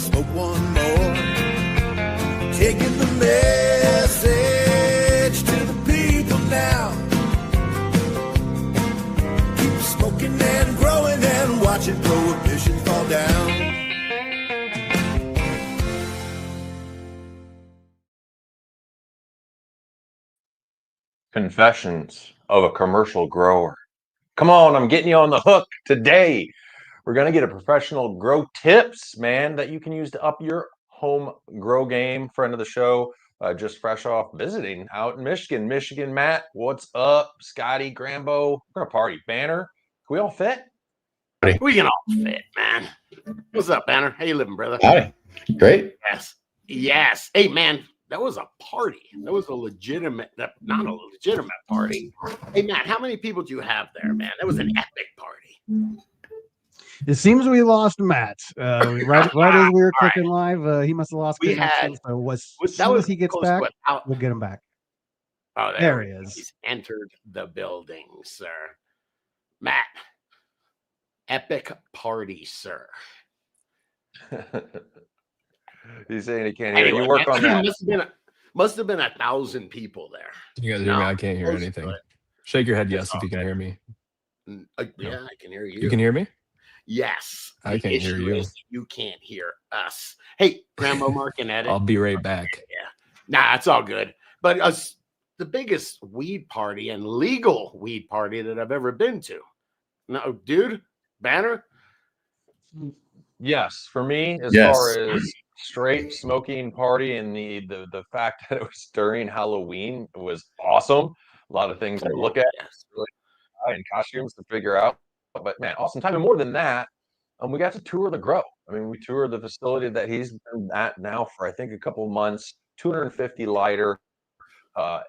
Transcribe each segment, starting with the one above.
smoke one more. Taking the message to the people now. Keep smoking and growing and watching prohibition fall down. Confessions of a commercial grower. Come on, I'm getting you on the hook today. We're going to get a professional grow tips, man, that you can use to up your home grow game. Friend of the show, just fresh off visiting out in Michigan. Michigan, Matt, what's up? Scotty, Grambo, we're going to party. Banner, can we all fit? We can all fit, man. What's up, Banner? How you living, brother? Howdy. Great. Yes. Hey, man. That was a party. That was a legitimate, not a legitimate party. Hey, Matt, how many people do you have there, man? That was an epic party. It seems we lost Matt. Right as we were clicking live, he must have lost connection. So as soon as he gets back, we'll get him back. Oh, there he is. He's entered the building, sir. Matt, epic party, sir. He's saying he can't hear. You work on that. Must have been 1,000 people there. You guys hear me? I can't hear anything. Shake your head yes if you can hear me. Yeah, I can hear you. You can hear me? Yes. I can't hear you. You can't hear us. Hey, Grambo, Mark, and Edit. I'll be right back. Yeah. Nah, it's all good. But the biggest weed party and legal weed party that I've ever been to. No, dude, Banner? Yes, for me, as far as straight smoking party and the fact that it was during Halloween, it was awesome. A lot of things to look at, really, and costumes to figure out. But man, awesome time. And more than that, we got to tour the grow. I mean, we toured the facility that he's been at now for I think a couple of months. 250 lighter,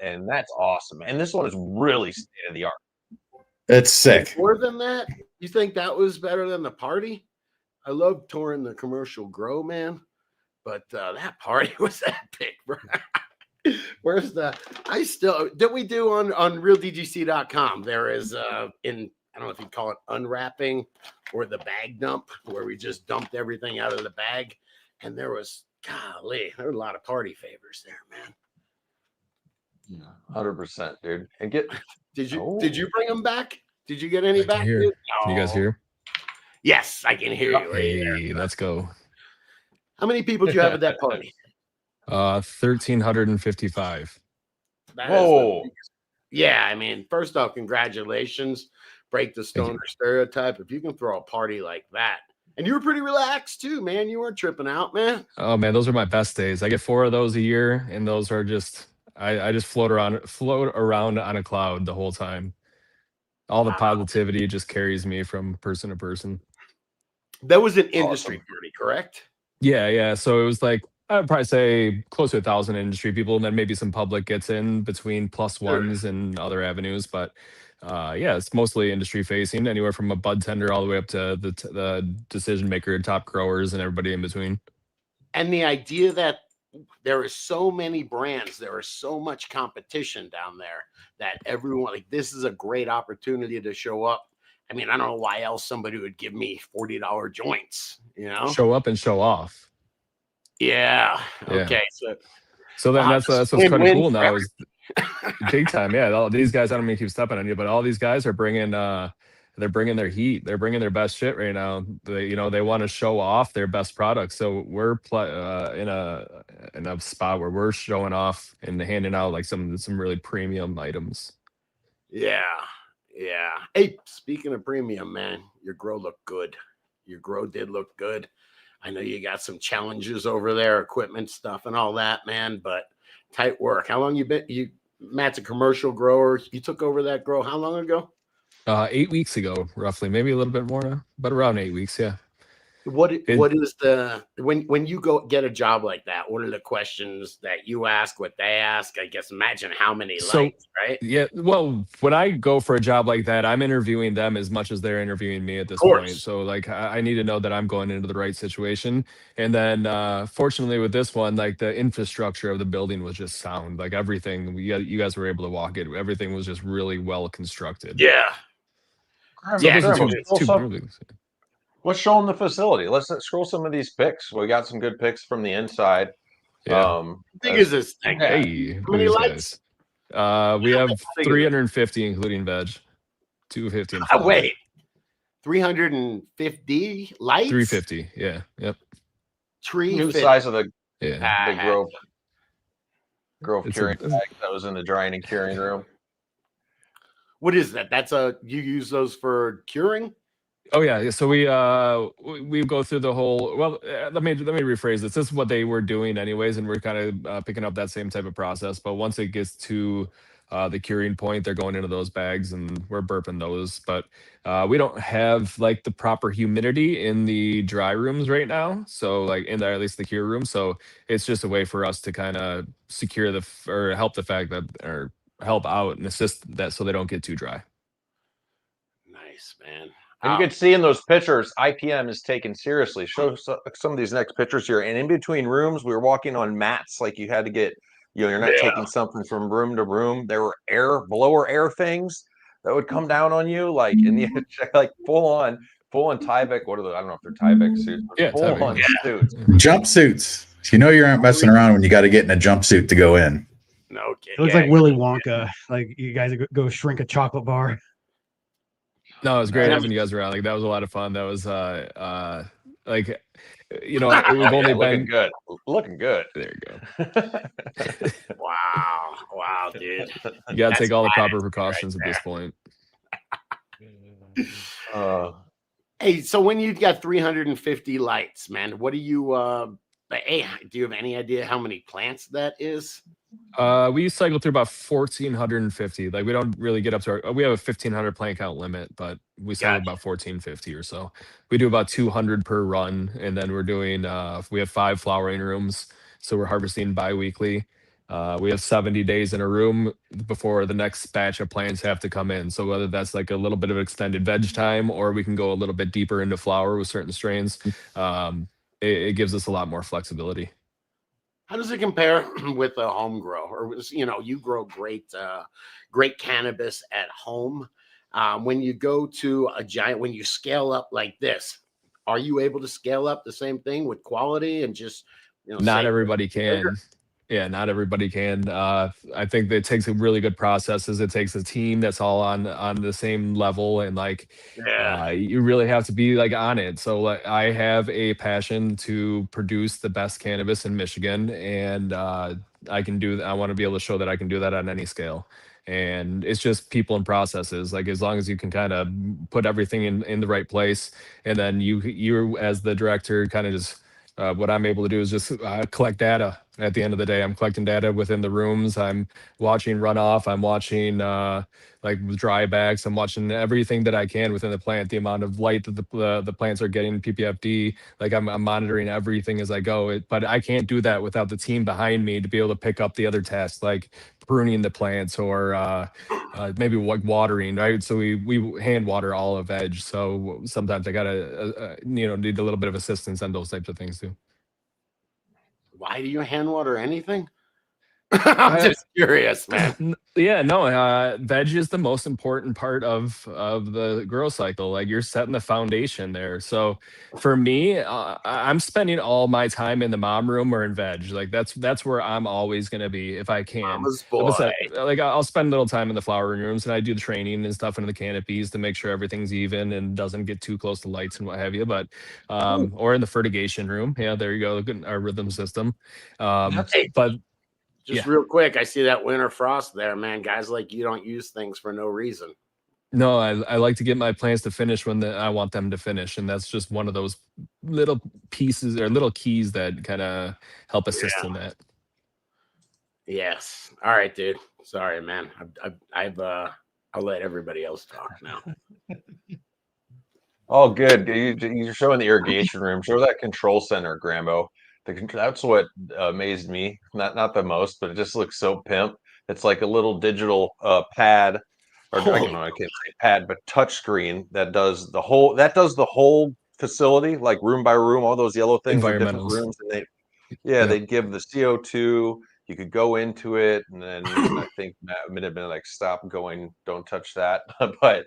and that's awesome. And this one is really state of the art. It's sick. More than that, you think that was better than the party? I love touring the commercial grow, man, but that party was epic, bro. Where's did we do on realdgc.com? There is I don't know if you'd call it unwrapping or the bag dump, where we just dumped everything out of the bag, and there were a lot of party favors there, man. 100%, dude. And did you bring them back? Did you get any back? Can you guys hear? Yes, I can hear you. Hey, let's go. How many people did you have at that party? 1,355. Whoa. Yeah, I mean, first off, congratulations. Break the stoner stereotype. If you can throw a party like that. And you were pretty relaxed too, man. You weren't tripping out, man. Oh man, those are my best days. I get 4 of those a year, and those are just I just float around on a cloud the whole time. All the positivity just carries me from person to person. That was an industry party, correct? Yeah. So it was like, I'd probably say close to 1,000 industry people, and then maybe some public gets in between plus ones and other avenues. But it's mostly industry facing, anywhere from a bud tender all the way up to the decision maker, top growers, and everybody in between. And the idea that there are so many brands, there is so much competition down there that everyone, like, this is a great opportunity to show up. I mean, I don't know why else somebody would give me $40 joints, you know? Show up and show off. Yeah. Okay. So then that's what's kind of cool now is big time. Yeah. All these guys, I don't mean to keep stepping on you, but all these guys are bringing they're bringing their heat. They're bringing their best shit right now. They want to show off their best products. So we're in a spot where we're showing off and handing out like some really premium items. Yeah. Hey, speaking of premium, man, your grow looked good. Your grow did look good. I know you got some challenges over there, equipment stuff and all that, man, but tight work. How long you been? Matt's a commercial grower. You took over that grow how long ago? 8 weeks ago, roughly, maybe a little bit more now, but around 8 weeks. Yeah. What is when you go get a job like that, what are the questions that you ask, what they ask? I guess imagine how many lights, right? Yeah. Well, when I go for a job like that, I'm interviewing them as much as they're interviewing me at this point. So like I need to know that I'm going into the right situation. And then fortunately with this one, like the infrastructure of the building was just sound. Like everything, you guys were able to walk it. Everything was just really well constructed. Yeah. So those are two buildings. Let's show them the facility. Let's scroll some of these pics. We got some good pics from the inside. Yeah. How big is this thing? Hey, How many lights? We have 350 including veg. 250 and flower. Wait. 350 lights? 350. Yeah. Yep. New size of the yeah. Grove curing bag that was in the drying and curing room. What is that? That's you use those for curing? Oh yeah, so we go through the whole. Well, let me rephrase this. This is what they were doing anyways, and we're kind of picking up that same type of process. But once it gets to the curing point, they're going into those bags, and we're burping those. But we don't have like the proper humidity in the dry rooms right now. So like in at least the cure room. So it's just a way for us to kind of secure or help the fact that or help out and assist that so they don't get too dry. Nice, man. And you can see in those pictures, IPM is taken seriously. Show some of these next pictures here. And in between rooms, we were walking on mats like you had to get, you're not taking something from room to room. There were blower air things that would come down on you, like in the like full on Tyvek. What are the? I don't know if they're Tyvek suits. Full on suits. Jumpsuits. You know you aren't messing around when you got to get in a jumpsuit to go in. No kidding. It looks like Willy Wonka. Like you guys go shrink a chocolate bar. No, it was great having you guys around. Like that was a lot of fun. That was like we've only been looking good. There you go. Wow, dude. You gotta take all the proper precautions at this point. Hey, so when you got 350 lights, man, what do you do you have any idea how many plants that is? We cycle through about 1,450. Like we don't really get up to we have a 1,500 plant count limit, but we cycle about 1,450 or so. We do about 200 per run, and then we're doing we have 5 flowering rooms, so we're harvesting bi-weekly. We have 70 days in a room before the next batch of plants have to come in. So whether that's like a little bit of extended veg time, or we can go a little bit deeper into flower with certain strains, it gives us a lot more flexibility. How does it compare with a home grow? Or you grow great cannabis at home. When you go to when you scale up like this, are you able to scale up the same thing with quality and just not everybody can. Yeah, not everybody can. I think that it takes a really good processes. It takes a team that's all on the same level, and you really have to be like on it. So like, I have a passion to produce the best cannabis in Michigan, and I can do that. I want to be able to show that I can do that on any scale. And it's just people and processes. Like as long as you can kind of put everything in the right place, and then you as the director kind of just what I'm able to do is just collect data. At the end of the day, I'm collecting data within the rooms. I'm watching runoff. I'm watching like dry bags. I'm watching everything that I can within the plant. The amount of light that the plants are getting, PPFD. Like I'm monitoring everything as I go. But I can't do that without the team behind me to be able to pick up the other tasks, like pruning the plants or maybe like watering. Right. So we hand water all of veg. So sometimes I gotta need a little bit of assistance on those types of things too. Why do you hand water anything? I'm just curious, man. Yeah, no, veg is the most important part of the grow cycle. Like you're setting the foundation there. So for me, I'm spending all my time in the mom room or in veg. Like that's where I'm always gonna be if I can. Mama's boy. Like I'll spend a little time in the flowering rooms, and I do the training and stuff in the canopies to make sure everything's even and doesn't get too close to lights and what have you. But or in the fertigation room. Yeah, there you go. Our rhythm system. But just real quick, I see that winter frost there, man. Guys like you don't use things for no reason. No, I like to get my plants to finish when I want them to finish. And that's just one of those little pieces or little keys that kind of help assist in that. Yes. All right, dude. Sorry, man. I'll let everybody else talk now. Oh, good. You're showing the irrigation room. Show that control center, Grambo. That's what amazed me. Not the most, but it just looks so pimp. It's like a little digital pad, or I can't say pad, but touch screen that does the whole facility, like room by room. All those yellow things are different rooms, and they give the CO2. You could go into it, and then I think Matt would have been like, "Stop going! Don't touch that." But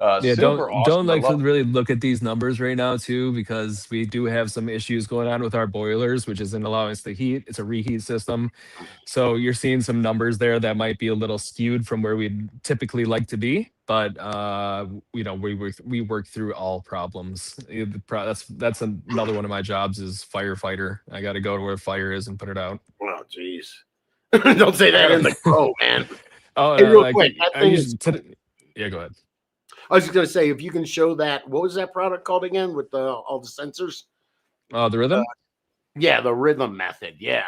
Yeah, Super don't awesome. like to really look at these numbers right now too, because we do have some issues going on with our boilers, which isn't allowing us to heat. It's a reheat system, so you're seeing some numbers there that might be a little skewed from where we'd typically like to be. But we work through all problems. That's another one of my jobs is firefighter. I got to go to where fire is and put it out. Oh, jeez. Don't say that in the grow, man. Oh, hey, no, real like, quick. Yeah, go ahead. I was just gonna say, if you can show that, what was that product called again with all the sensors? The rhythm. Yeah, the rhythm method. Yeah.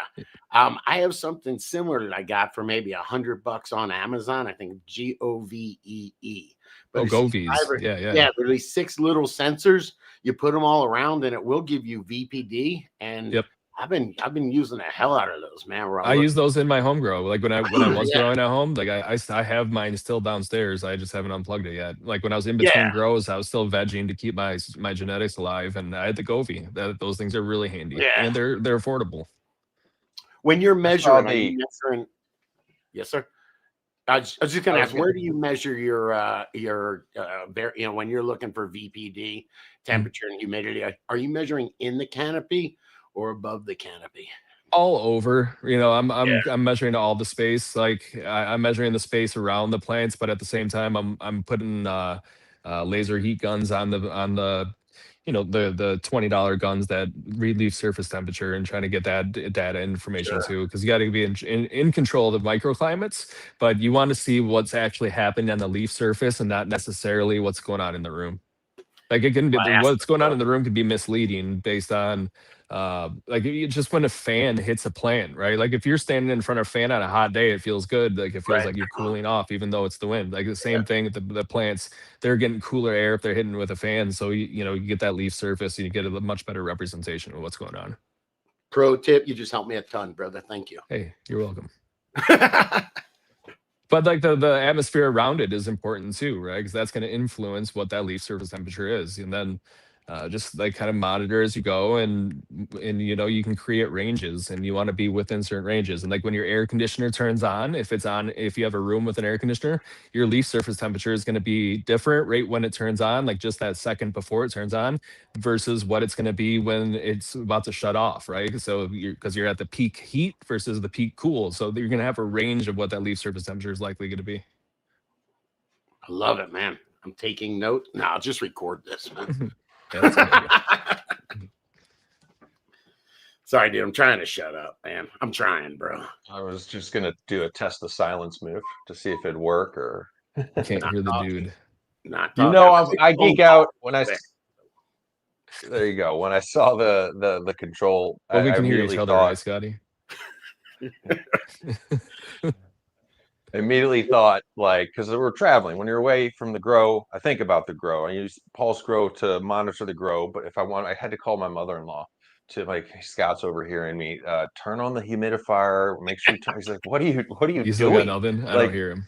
I have something similar that I got for maybe $100 on Amazon. I think GOVEE. But Govies. Yeah. Yeah, there are these 6 little sensors. You put them all around, and it will give you VPD. And Yep. I've been using the hell out of those, man. I use those in my home grow. Like when I was Yeah. growing at home, like I have mine still downstairs. I just haven't unplugged it yet. Like when I was in between grows, I was still vegging to keep my genetics alive, and I had the Govee. Those things are really handy, and they're affordable. When you're measuring, are you measuring? Yes, sir. I was just going to ask, where do you measure your when you're looking for VPD, temperature and humidity? Are you measuring in the canopy or above the canopy? All over. I'm measuring all the space. Like I'm measuring the space around the plants, but at the same time, I'm putting laser heat guns on the the $20 guns that read leaf surface temperature and trying to get that data information too, because you got to be in control of the microclimates, but you want to see what's actually happening on the leaf surface and not necessarily what's going on in the room. Like it can be what's going on in the room could be misleading based on just when a fan hits a plant, right? Like if you're standing in front of a fan on a hot day, it feels good. Like it feels like you're cooling off, even though it's the wind. Like the same thing with the plants, they're getting cooler air if they're hitting with a fan. So you get that leaf surface and you get a much better representation of what's going on. Pro tip, you just helped me a ton, brother. Thank you. Hey, you're welcome. But like the atmosphere around it is important too, right? Because that's going to influence what that leaf surface temperature is, and then just like kind of monitor as you go, and you can create ranges, and you want to be within certain ranges. And like when your air conditioner turns on, if you have a room with an air conditioner, your leaf surface temperature is going to be different right when it turns on, like just that second before it turns on, versus what it's going to be when it's about to shut off, right? So because you're at the peak heat versus the peak cool, so you're going to have a range of what that leaf surface temperature is likely going to be. I love it, man. I'm taking note. No, I'll just record this, man. Sorry, dude. I'm trying to shut up, man. I'm trying, bro. I was just gonna do a test the silence move to see if it'd work, or I can't hear the dude. I geek out when I. There you go. When I saw the control, well, we can hear each other, right, Scotty? I immediately thought, like, because we're traveling, when you're away from the grow, I think about the grow. I use Pulse Grow to monitor the grow, but if I had to call my mother-in-law to, like, hey, Scott's overhearing me, turn on the humidifier, make sure you turn. He's like, what are you doing? Still got nothing? I don't hear him.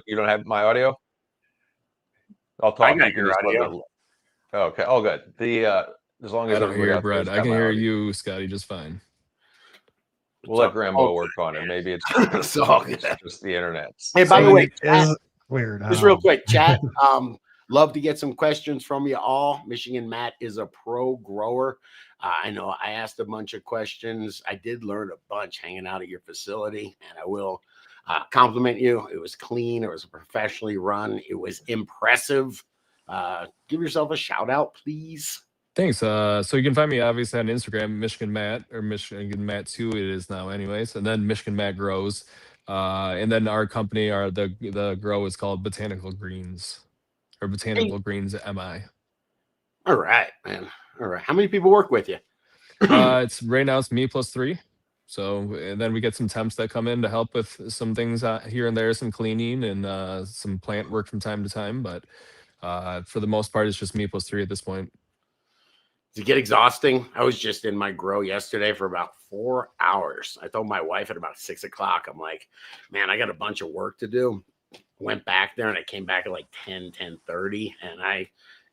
You don't have my audio? I'll talk. I got your audio. Okay, all good. As long as I don't hear Brett. I can hear you, Scotty, just fine. We'll let Grambo work on it. Maybe it's just the internet. Hey, by the way, chat, weird. Just real quick, chat. Love to get some questions from you all. Michigan Matt is a pro grower. I know I asked a bunch of questions. I did learn a bunch hanging out at your facility, and I will compliment you. It was clean. It was professionally run. It was impressive. Give yourself a shout out, please. Thanks. So you can find me obviously on Instagram, Michigan Matt, or Michigan Matt 2 it is now anyways. And then Michigan Matt Grows. And then our company, the grow is called Botanical Greens, or Botanical Greens MI. All right, man. All right. How many people work with you? It's right now it's me plus 3. So, and then we get some temps that come in to help with some things here and there, some cleaning and some plant work from time to time. But for the most part, it's just me plus 3 at this point. Does it get exhausting? I was just in my grow yesterday for about 4 hours. I told my wife at about 6 o'clock, I'm like, man, I got a bunch of work to do. Went back there and I came back at like 10:30, and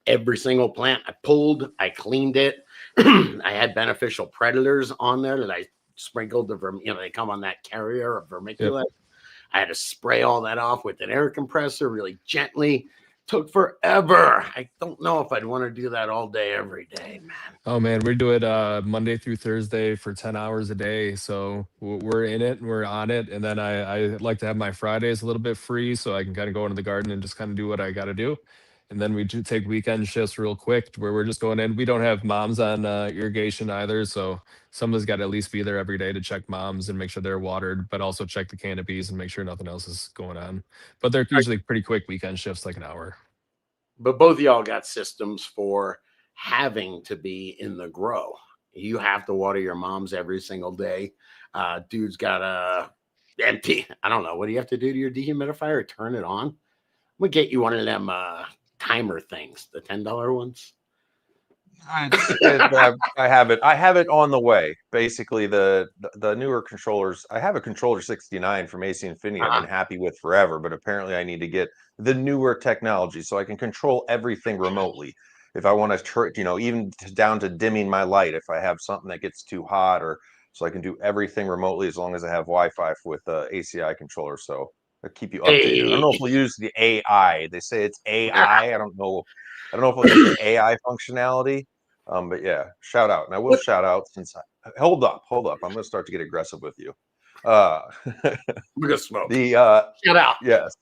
every single plant I pulled, I cleaned it. I had beneficial predators on there that I sprinkled they come on that carrier of vermiculite. Yep. I had to spray all that off with an air compressor really gently. Took forever. I don't know if I'd want to do that all day, every day, man. Oh man, we do it Monday through Thursday for 10 hours a day. So we're in it and we're on it. And then I like to have my Fridays a little bit free so I can kind of go into the garden and just kind of do what I got to do. And then we do take weekend shifts real quick where we're just going in. We don't have moms on irrigation either. So someone's got to at least be there every day to check moms and make sure they're watered, but also check the canopies and make sure nothing else is going on. But they're usually pretty quick weekend shifts, like an hour. But both of y'all got systems for having to be in the grow. You have to water your moms every single day. Dude's got a empty. I don't know. What do you have to do to your dehumidifier? Turn it on? I'm going to get you one of them timer things, the $10 ones. I have it. I have it on the way. Basically, the newer controllers. I have a controller 69 from AC Infinity. I've been happy with forever, but apparently I need to get the newer technology so I can control everything remotely. If I want to, even down to dimming my light, if I have something that gets too hot, or so I can do everything remotely as long as I have Wi-Fi with the ACI controller. So I'll keep you updated. I don't know if we'll use the AI. They say it's AI. I don't know. I don't know if we'll use the AI functionality. But yeah, shout out. And I will shout out since hold up. I'm going to start to get aggressive with you. We're going to smoke. Shout out. Yes.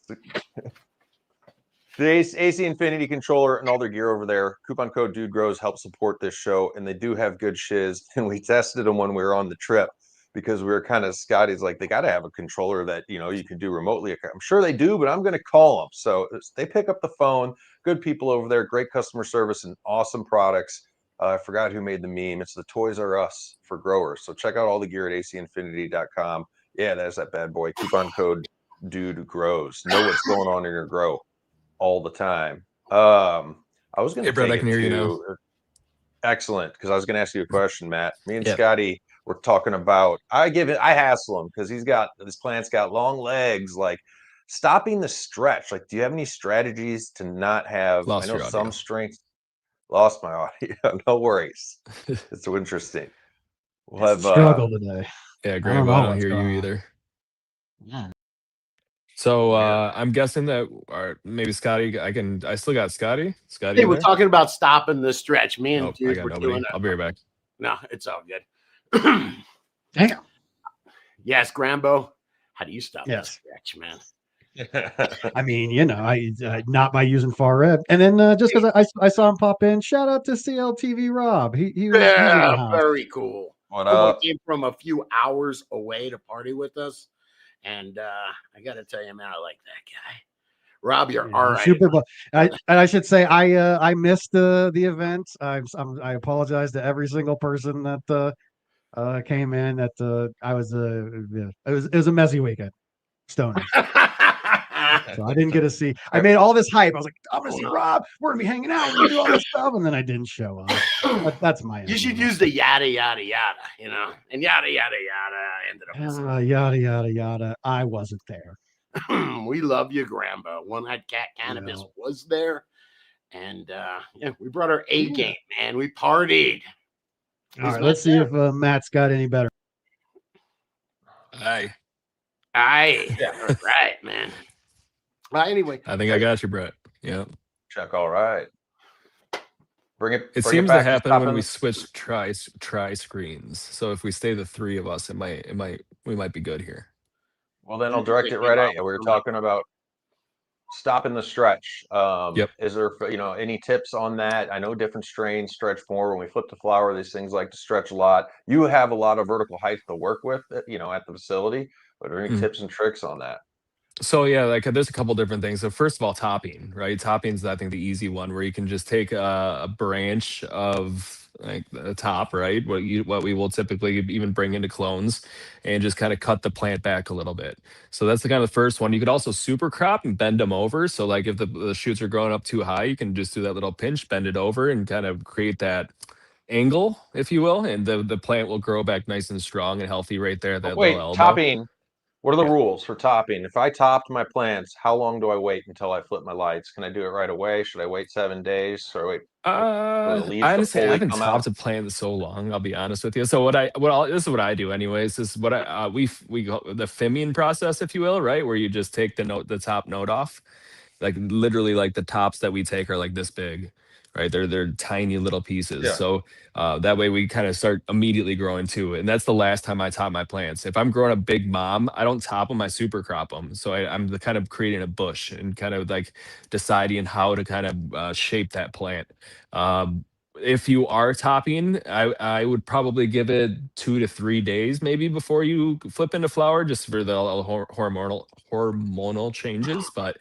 The AC Infinity controller and all their gear over there. Coupon code Dude Grows help support this show, and they do have good shiz. And we tested them when we were on the trip because we were kind of Scotty's like, they got to have a controller that you can do remotely. I'm sure they do, but I'm going to call them. So they pick up the phone. Good people over there, great customer service, and awesome products. I forgot who made the meme. It's the Toys R Us for growers. So check out all the gear at acinfinity.com. Yeah, that's that bad boy. Coupon code Dude Grows. Know what's going on in your grow all the time. I was going to Brett, I can hear you now. Excellent, because I was going to ask you a question, Matt. Me and Scotty were talking about. I hassle him because this plant's got long legs. Like stopping the stretch. Like, do you have any strategies to not have? I know some strength. Lost my audio. No worries. It's so interesting. We'll have struggle today. Yeah, Grambo, I don't hear you either. Yeah. So I'm guessing that maybe Scotty. I still got Scotty. Hey, we're talking about stopping the stretch. Me and dude, we're doing it. I'll be right back. No, it's all good. Damn. Yes, Grambo. How do you stop the stretch, man? I mean, not by using far red. And then just because I saw him pop in, shout out to CLTV Rob. He was very cool. What up? He came from a few hours away to party with us, and I got to tell you, man, I like that guy. Rob, you're all right. Super. I should say I missed the event. I apologize to every single person that came in. That I was it was a messy weekend. Stoner. So I didn't get to see. I made all this hype. I was like, I'm gonna see Rob. We're gonna be hanging out. We're gonna do all this stuff, and then I didn't show up. That's my. You should use the yada yada yada, and yada yada yada. Ended up yada yada yada. I wasn't there. We love you, Grambo. One Night Cannabis was there, and we brought our A game, man. We partied. All right, let's see if Matt's got any better. Aye. Right, man. Anyway, I think I got you, Brett. Yeah. Check. All right. It seems to happen when we switch try screens. So if we stay the three of us, we might be good here. Well, then I'll direct it right at you. We were talking about stopping the stretch. Is there any tips on that? I know different strains stretch more. When we flip the flower, these things like to stretch a lot. You have a lot of vertical height to work with, at the facility. But are there any tips and tricks on that? So there's a couple different things. So first of all, topping, right? Topping is I think the easy one where you can just take a branch of like the top, right? What we will typically even bring into clones and just kind of cut the plant back a little bit. So that's the kind of the first one. You could also super crop and bend them over. So like if the shoots are growing up too high, you can just do that little pinch, bend it over and kind of create that angle, if you will, and the plant will grow back nice and strong and healthy right there. Topping. What are the rules for topping? If I topped my plants, how long do I wait until I flip my lights? Can I do it right away? Should I wait 7 days? Should I wait for the leaves I to honestly I fully haven't come out? topped a plant in so long. I'll be honest with you. So this is what I do anyways. This is what we go the fimming process, if you will, right? Where you just take the top note off, like literally like the tops that we take are like this big, right? They're tiny little pieces. Yeah. So that way we kind of start immediately growing too. And that's the last time I top my plants. If I'm growing a big mom, I don't top them, I super crop them. So I'm the kind of creating a bush and kind of like deciding how to kind of shape that plant. um, if you are topping, I would probably give it 2 to 3 days maybe before you flip into flower, just for the hormonal changes. But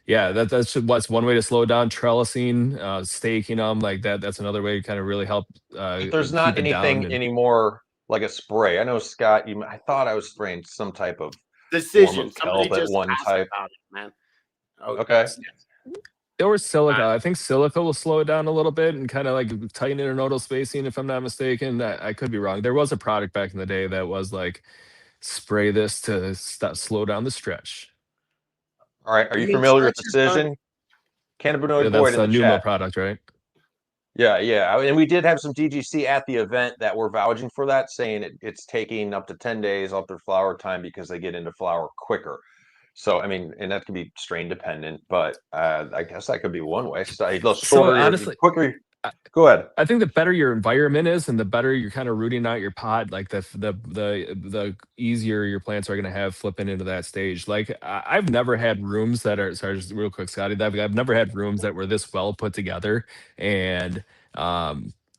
yeah, what's one way to slow down trellising, staking them like that. That's another way to kind of really help But there's not keep it down. anything And anymore like a spray. I know, Scott, I thought I was spraying some type of Decision. kelp Somebody at just one asked type. about it, man. Oh, Okay. there was silica. I think silica will slow it down a little bit and kind of like tighten internodal spacing, if I'm not mistaken. I could be wrong. There was a product back in the day that was like spray this to slow down the stretch. All right. Are I you mean, familiar with stretch is fun. Decision? Cannabinoid Yeah, Void that's in a the Numa chat. product, right? Yeah. And we did have some DGC at the event that were vouching for that, saying it's taking up to 10 days off their flower time because they get into flower quicker. So, I mean, and that can be strain dependent, but I guess that could be one way. So, the So shorter, honestly, quicker. Go ahead. I think the better your environment is, and the better you're kind of rooting out your pod, like the easier your plants are going to have flipping into that stage. Like I've never had rooms that are, sorry, just real quick, Scotty. I've never had rooms that were this well put together, and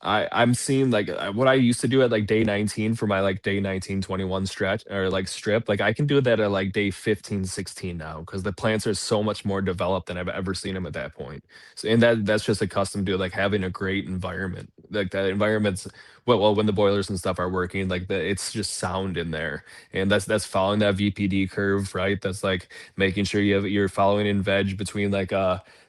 I'm seeing like what I used to do at like day 19 for my like day 19 21 stretch or like strip. Like I can do that at like day 15 16 now, because the plants are so much more developed than I've ever seen them at that point. So, and that's just accustomed to like having a great environment. Like that environment's well when the boilers and stuff are working, like it's just sound in there, and that's following that VPD curve, right? That's like making sure you're following in veg between like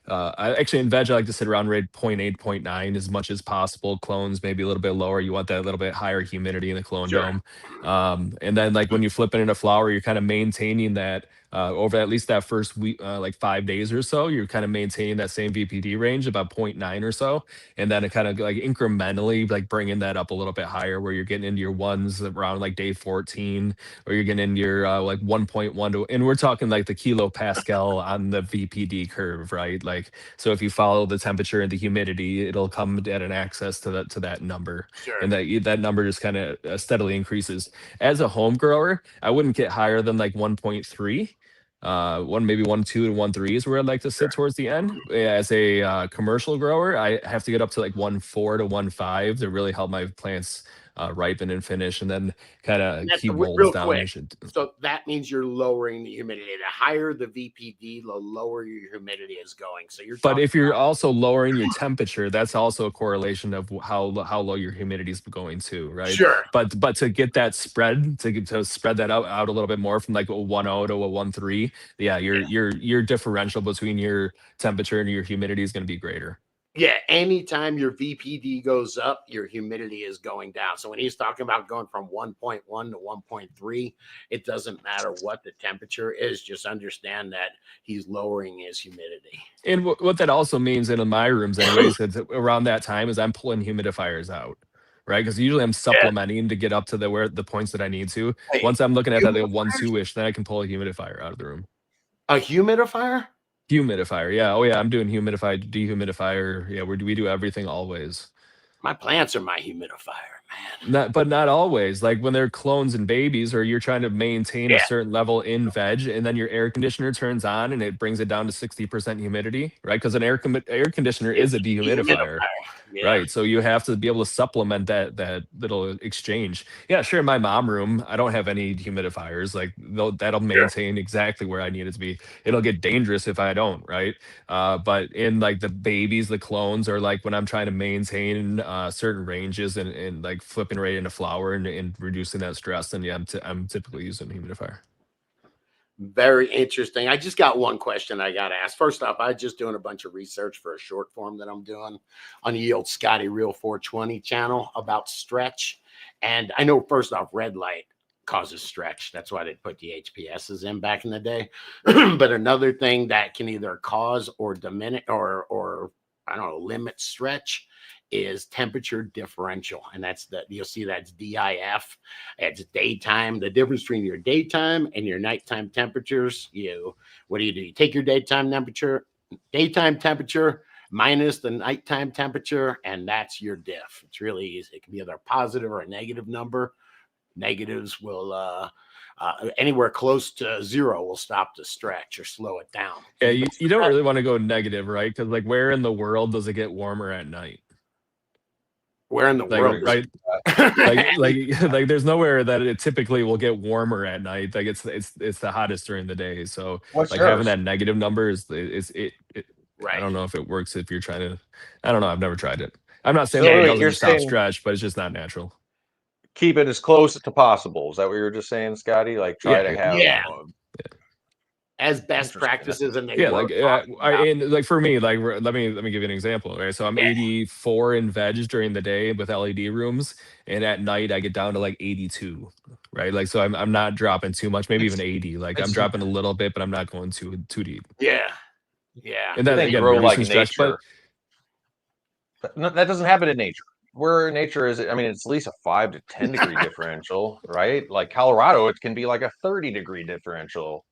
actually in veg I like to sit around rate 0.8 0.9 as much as possible. Clones maybe a little bit lower. You want that little bit higher humidity in the clone Sure. dome. And then like when you flip it into flower, you're kind of maintaining that over at least that first week, like 5 days or so, you're kind of maintaining that same VPD range, about 0.9 or so. And then it kind of like incrementally like bringing that up a little bit higher, where you're getting into your ones around like day 14, or you're getting into your like 1.1 to, and we're talking like the kilopascal on the VPD curve, right? Like, so if you follow the temperature and the humidity, it'll come at an access to that number. Sure. And that number just kind of steadily increases. As a home grower, I wouldn't get higher than like 1.3. Maybe 1.2 to 1.3 is where I'd like to sit towards the end. As a commercial grower, I have to get up to like 1.4 to 1.5 to really help my plants ripen and finish, and then kind of keep molds real down. quick. So that means you're lowering the humidity. The higher the VPD, the lower your humidity is going. So you're. But if you're also lowering your temperature, that's also a correlation of how low your humidity is going too, right? Sure. But to get that spread, to spread that out a little bit more from like a 1.0 to a 1.3, yeah, your differential between your temperature and your humidity is going to be greater. Yeah, anytime your VPD goes up, your humidity is going down. So when he's talking about going from 1.1 to 1.3, it doesn't matter what the temperature is. Just understand that he's lowering his humidity. And what that also means in my rooms, anyways, is around that time is I'm pulling humidifiers out, right? Because usually I'm supplementing to get up to the points that I need to. Hey, once I'm looking at that 1.2-ish, then I can pull a humidifier out of the room. A humidifier? Humidifier, yeah. Oh yeah, I'm doing dehumidifier. Yeah, we do everything always. My plants are my humidifier, man. Not always. Like when they're clones and babies, or you're trying to maintain a certain level in veg, and then your air conditioner turns on and it brings it down to 60% humidity, right? Because an air conditioner is a dehumidifier. Yeah. Right. So you have to be able to supplement that little exchange. Yeah, sure. In my mom room, I don't have any humidifiers. Like that'll maintain exactly where I need it to be. It'll get dangerous if I don't, right? But in like the babies, the clones, or like when I'm trying to maintain certain ranges and like flipping right into flower and reducing that stress, then yeah, I'm typically using a humidifier. Very interesting. I just got one question I got to ask. First off, I'm just doing a bunch of research for a short form that I'm doing on the old Scotty Real 420 channel about stretch. And I know, first off, red light causes stretch. That's why they put the HPSs in back in the day. But another thing that can either cause or diminish or I don't know, limit stretch is temperature differential. And that's you'll see that's DIF. It's daytime. The difference between your daytime and your nighttime temperatures. What do? You take your daytime temperature minus the nighttime temperature, and that's your diff. It's really easy. It can be either a positive or a negative number. Negatives will anywhere close to 0 will stop the stretch or slow it down. Yeah, you don't really want to go negative, right? Because like, where in the world does it get warmer at night? Where in the world? Right? like there's nowhere that it typically will get warmer at night. Like it's the hottest during the day. So having that negative number is right. I don't know if it works if you're trying to. I don't know. I've never tried it. I'm not saying it doesn't stop stretch, but it's just not natural. Keep it as close as possible. Is that what you were just saying, Scotty? Like try to have as best practices, and and like for me, like let me give you an example. Right, so I'm 84 in veg during the day with LED rooms, and at night I get down to like 82. Right, like so I'm not dropping too much, maybe even 80. Like I'm dropping a little bit, but I'm not going too deep. Yeah. And then again, grow like stretch, nature. But that doesn't happen in nature. Where nature is, I mean, it's at least a 5 to 10 degree differential, right? Like Colorado, it can be like a 30 degree differential.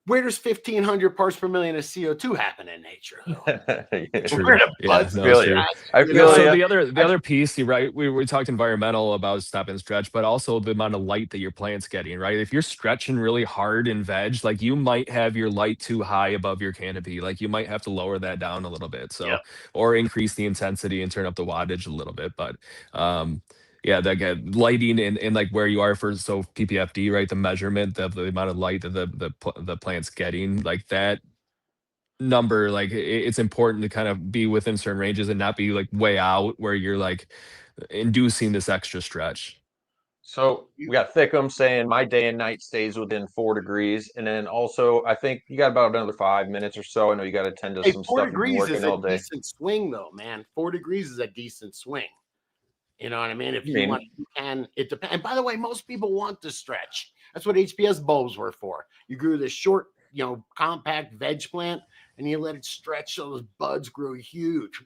Where does 1,500 parts per million of CO2 happen in nature? I feel so the other piece, right? We talked environmental about stop and stretch, but also the amount of light that your plant's getting, right? If you're stretching really hard in veg, like you might have your light too high above your canopy. Like you might have to lower that down a little bit. So or increase the intensity and turn up the wattage a little bit. But that lighting and like where you are for PPFD, right? The measurement of the amount of light that the plant's getting, like that number, like it's important to kind of be within certain ranges and not be like way out where you're like inducing this extra stretch. So we got Thickum saying my day and night stays within 4 degrees, and then also I think you got about another 5 minutes or so. I know you got to tend to some 4 stuff. 4 degrees is all day. A decent swing, though, man. 4 degrees is a decent swing. You know what I mean? If you want, you can. It depends. And by the way, most people want to stretch. That's what HPS bulbs were for. You grew this short, compact veg plant, and you let it stretch so those buds grow huge.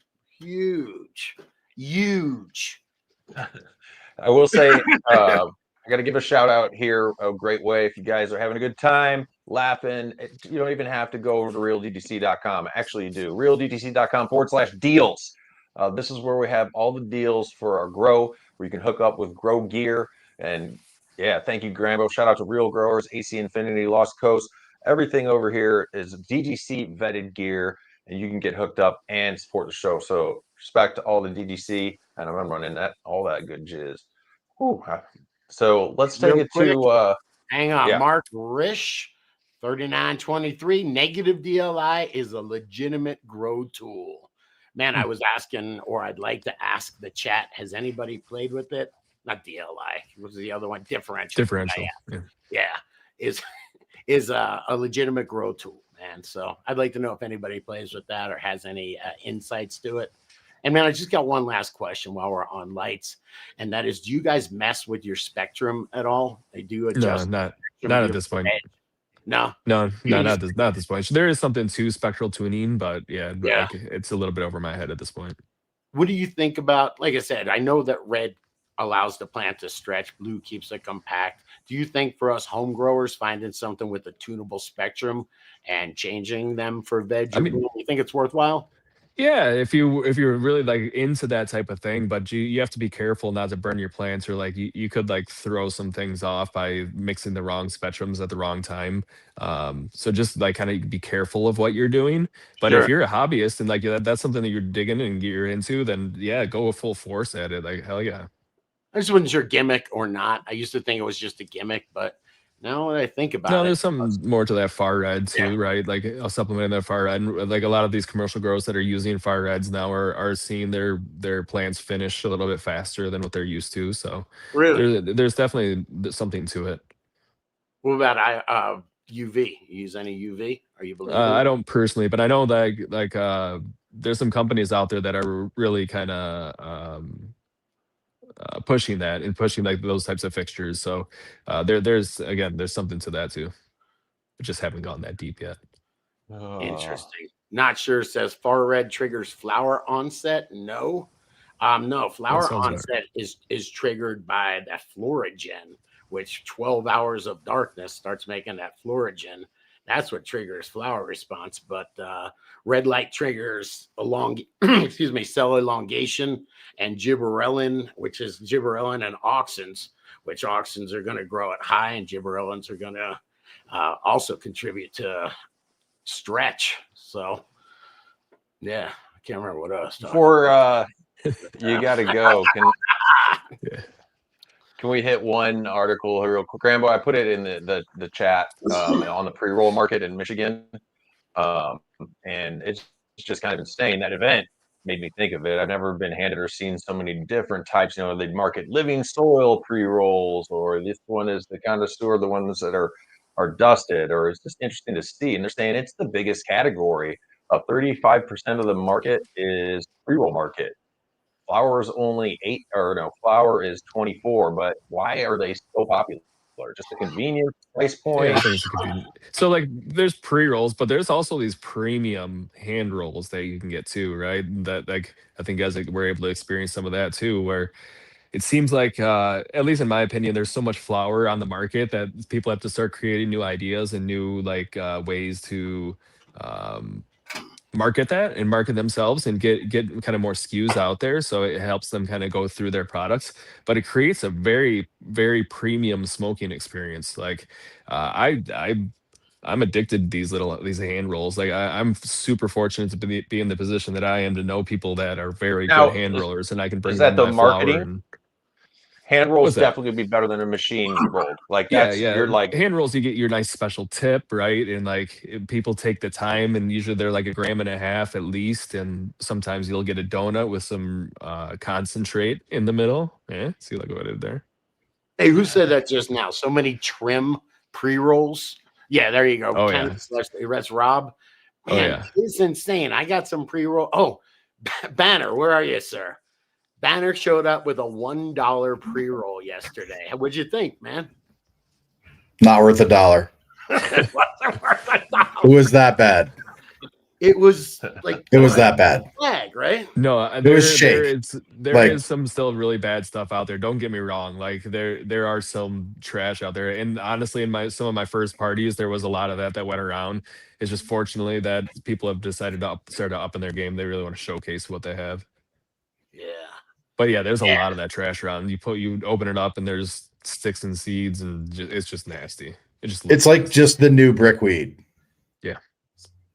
I will say, I got to give a shout out here. A great way if you guys are having a good time, laughing. You don't even have to go over to realddtc.com. Actually, you do. realddtc.com/deals. This is where we have all the deals for our grow, where you can hook up with grow gear. And thank you, Grambo. Shout out to Real Growers, AC Infinity, Lost Coast. Everything over here is DGC vetted gear, and you can get hooked up and support the show. So respect to all the DGC, and I'm running all that good jizz. Whew. So let's take it to hang on, Mark Rish, 3923. Negative DLI is a legitimate grow tool. Man, I was asking, or I'd like to ask the chat, has anybody played with it? Not DLI. What was the other one? Differential. Is a legitimate grow tool, man. So I'd like to know if anybody plays with that or has any insights to it. And man, I just got one last question while we're on lights, and that is, do you guys mess with your spectrum at all? They do adjust. No, not at this point. No, not at this point. There is something to spectral tuning, but like, it's a little bit over my head at this point. What do you think about, like I said, I know that red allows the plant to stretch, blue keeps it compact. Do you think for us home growers finding something with a tunable spectrum and changing them for veg, you think it's worthwhile? Yeah, if you're really like into that type of thing, but you have to be careful not to burn your plants, or like you could like throw some things off by mixing the wrong spectrums at the wrong time. So just like kind of be careful of what you're doing. But if you're a hobbyist and like that's something that you're digging and you're into, then go full force at it. Like hell yeah. I just wasn't sure gimmick or not. I used to think it was just a gimmick, but now that I think about it, there's something more to that far red too, right? Like I'll supplement that far red. Like a lot of these commercial growers that are using far reds now are seeing their plants finish a little bit faster than what they're used to. So there's definitely something to it. What about UV? You use any UV? Are you believing? I don't personally, but I know that like there's some companies out there that are really kind of pushing that and pushing like those types of fixtures. So there's something to that too. I just haven't gone that deep yet. Interesting. Not sure. Says far red triggers flower onset. No. No, flower onset is triggered by that fluorogen, which 12 hours of darkness starts making that fluorogen. That's what triggers flower response. But red light triggers cell elongation and gibberellin, which is gibberellin and auxins, which auxins are going to grow at high, and gibberellins are going to also contribute to stretch. So, yeah, I can't remember what else. Before you got to go. Can we hit one article real quick? Grambo, I put it in the chat on the pre-roll market in Michigan. And it's just kind of insane. That event made me think of it. I've never been handed or seen so many different types. You know, they market living soil pre-rolls, or this one is the connoisseur, the ones that are dusted, or it's just interesting to see. And they're saying it's the biggest category. 35% of the market is pre-roll market. Flower is only 8, or no, flower is 24. But why are they so popular? Just a convenient price point. Yeah, I think it's convenient. So like there's pre-rolls, but there's also these premium hand rolls that you can get too, right? That like I think guys were able to experience some of that too, where it seems like at least in my opinion, there's so much flower on the market that people have to start creating new ideas and new like ways to market that and market themselves and get kind of more SKUs out there, so it helps them kind of go through their products, but it creates a very, very premium smoking experience. Like I'm addicted to these hand rolls. Like I'm super fortunate to be in the position that I am, to know people that are very good hand rollers, and I can bring is that them the my marketing flower and hand rolls definitely be better than a machine rolled. Like that's you're like hand rolls, you get your nice special tip, right? And like people take the time, and usually they're like 1.5 grams at least. And sometimes you'll get a donut with some concentrate in the middle. Yeah, see like what I did there. Hey, who said that just now? So many trim pre-rolls. Yeah, there you go. Oh, Cannabis, that's Rob. Man, it's insane. I got some pre-roll. Oh, Banner, where are you, sir? Banner showed up with a $1 pre-roll yesterday. What'd you think, man? Not worth $1. It wasn't worth $1. It was that bad. It was like it was that bad. Flag, right? No, there is some still really bad stuff out there. Don't get me wrong. Like there are some trash out there. And honestly, in some of my first parties, there was a lot of that went around. It's just fortunately that people have decided to start to up in their game. They really want to showcase what they have. Yeah. But yeah, there's a lot of that trash around. You open it up and there's sticks and seeds, and it's just nasty. It's like just the new brickweed. Yeah.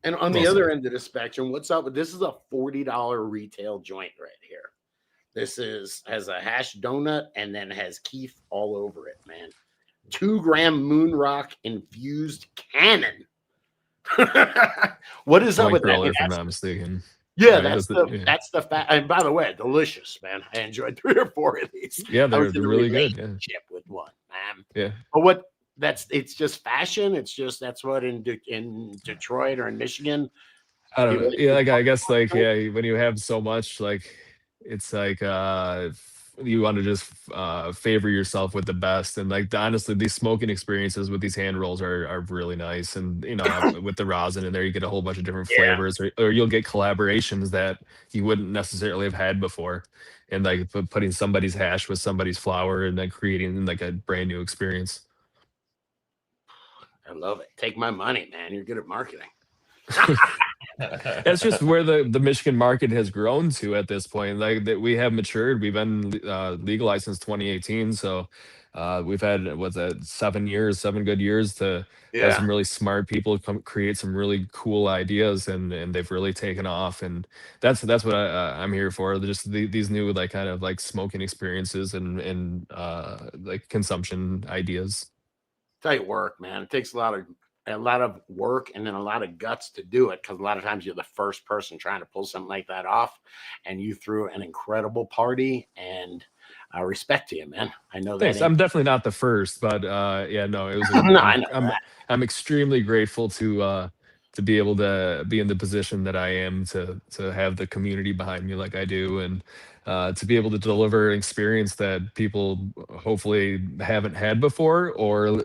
And on the other end of the spectrum, what's up with this? Is a $40 retail joint right here. This has a hash donut and then has keef all over it, man. 2 gram moon rock infused cannon. What is up with that? If I'm not mistaken. Yeah, that's the fact. And by the way, delicious, man. I enjoyed 3 or 4 of these. Yeah, they're really good. Yeah. With one, man. Yeah. But it's just fashion. It's just that's what in Detroit or in Michigan. I don't know. Yeah, like I guess like when you have so much, like it's like you want to just favor yourself with the best. And like honestly, these smoking experiences with these hand rolls are really nice. And you know, with the rosin in there, you get a whole bunch of different flavors, or you'll get collaborations that you wouldn't necessarily have had before. And like putting somebody's hash with somebody's flower and then creating like a brand new experience. I love it. Take my money, man. You're good at marketing. That's just where the Michigan market has grown to at this point. Like that, we have matured. We've been legalized since 2018, so we've had 7 good years to have some really smart people come create some really cool ideas, and they've really taken off. And that's what I'm here for. Just these new like kind of like smoking experiences and like consumption ideas. Tight work, man. It takes a lot of work and then a lot of guts to do it, because a lot of times you're the first person trying to pull something like that off, and you threw an incredible party, and respect to you, man. I know that. Thanks. I'm definitely not the first, but it was. No, I know I'm extremely grateful to to be able to be in the position that I am, to have the community behind me like I do, and to be able to deliver an experience that people hopefully haven't had before, or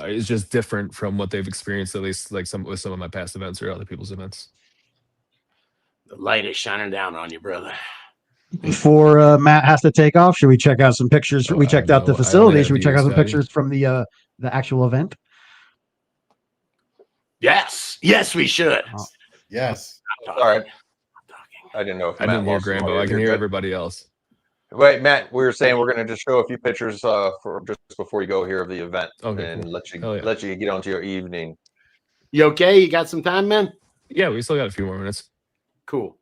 is just different from what they've experienced, at least like with some of my past events or other people's events. The light is shining down on you, brother. Before Matt has to take off, should we check out some pictures? We checked out the facility. Should we check out some pictures from the actual event? Yes, we should. Yes. All right. I didn't know if I Matt didn't hear lost Grambo. I can hear everybody else. Wait, Matt, we were saying we're going to just show a few pictures for just before you go here of the event, and cool. let you get on to your evening. You okay? You got some time, man? Yeah, we still got a few more minutes. Cool.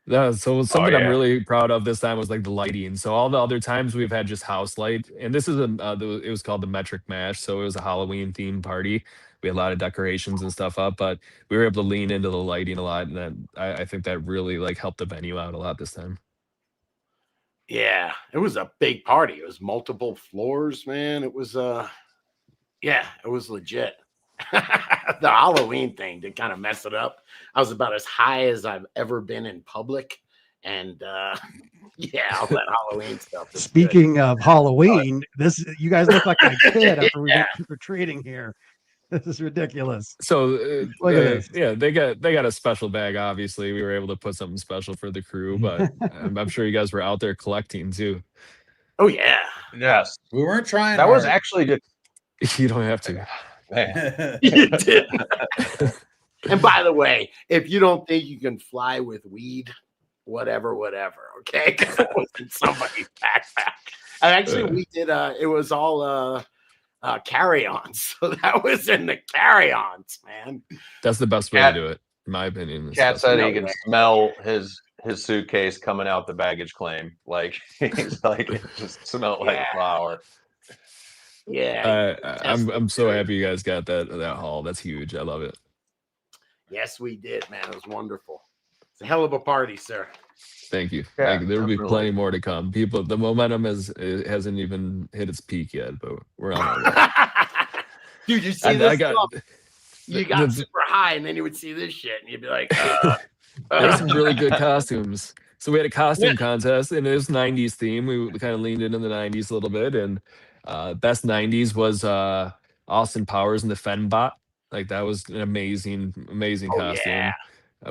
So something I'm really proud of this time was like the lighting. So all the other times we've had just house light, and this is it was called the Metric Mash. So it was a Halloween themed party. We had a lot of decorations and stuff up, but we were able to lean into the lighting a lot, and then I think that really like helped the venue out a lot this time. Yeah, it was a big party. It was multiple floors, man. It was it was legit. The Halloween thing did kind of mess it up. I was about as high as I've ever been in public, and all that Halloween stuff. Speaking of Halloween, you guys look like a kid after we went trick or treating here. This is ridiculous. So look at this. Yeah, they got a special bag. Obviously, we were able to put something special for the crew, but I'm sure you guys were out there collecting too. Oh yeah, yes. We weren't trying. That was actually just. You don't have to. Man. You did. And by the way, if you don't think you can fly with weed, whatever, okay? It was in somebody's backpack. And actually, we did. It was all carry-ons, so that was in the carry-ons, man. That's the best way to do it, in my opinion. Cat said he can smell his suitcase coming out the baggage claim. Like he's like it just smelled like flour. Yeah, I'm so happy you guys got that haul. That's huge. I love it. Yes, we did, man. It was wonderful. It's a hell of a party, sir. Thank you. Yeah, there will be plenty more to come. The momentum hasn't even hit its peak yet, but we're on our way. Dude, you see this stuff? You got super high, and then you would see this shit, and you'd be like, There's some really good costumes. So we had a costume contest, and it was 90s theme. We kind of leaned into the 90s a little bit, and best 90s was Austin Powers and the Fenbot. Like that was an amazing costume. Yeah.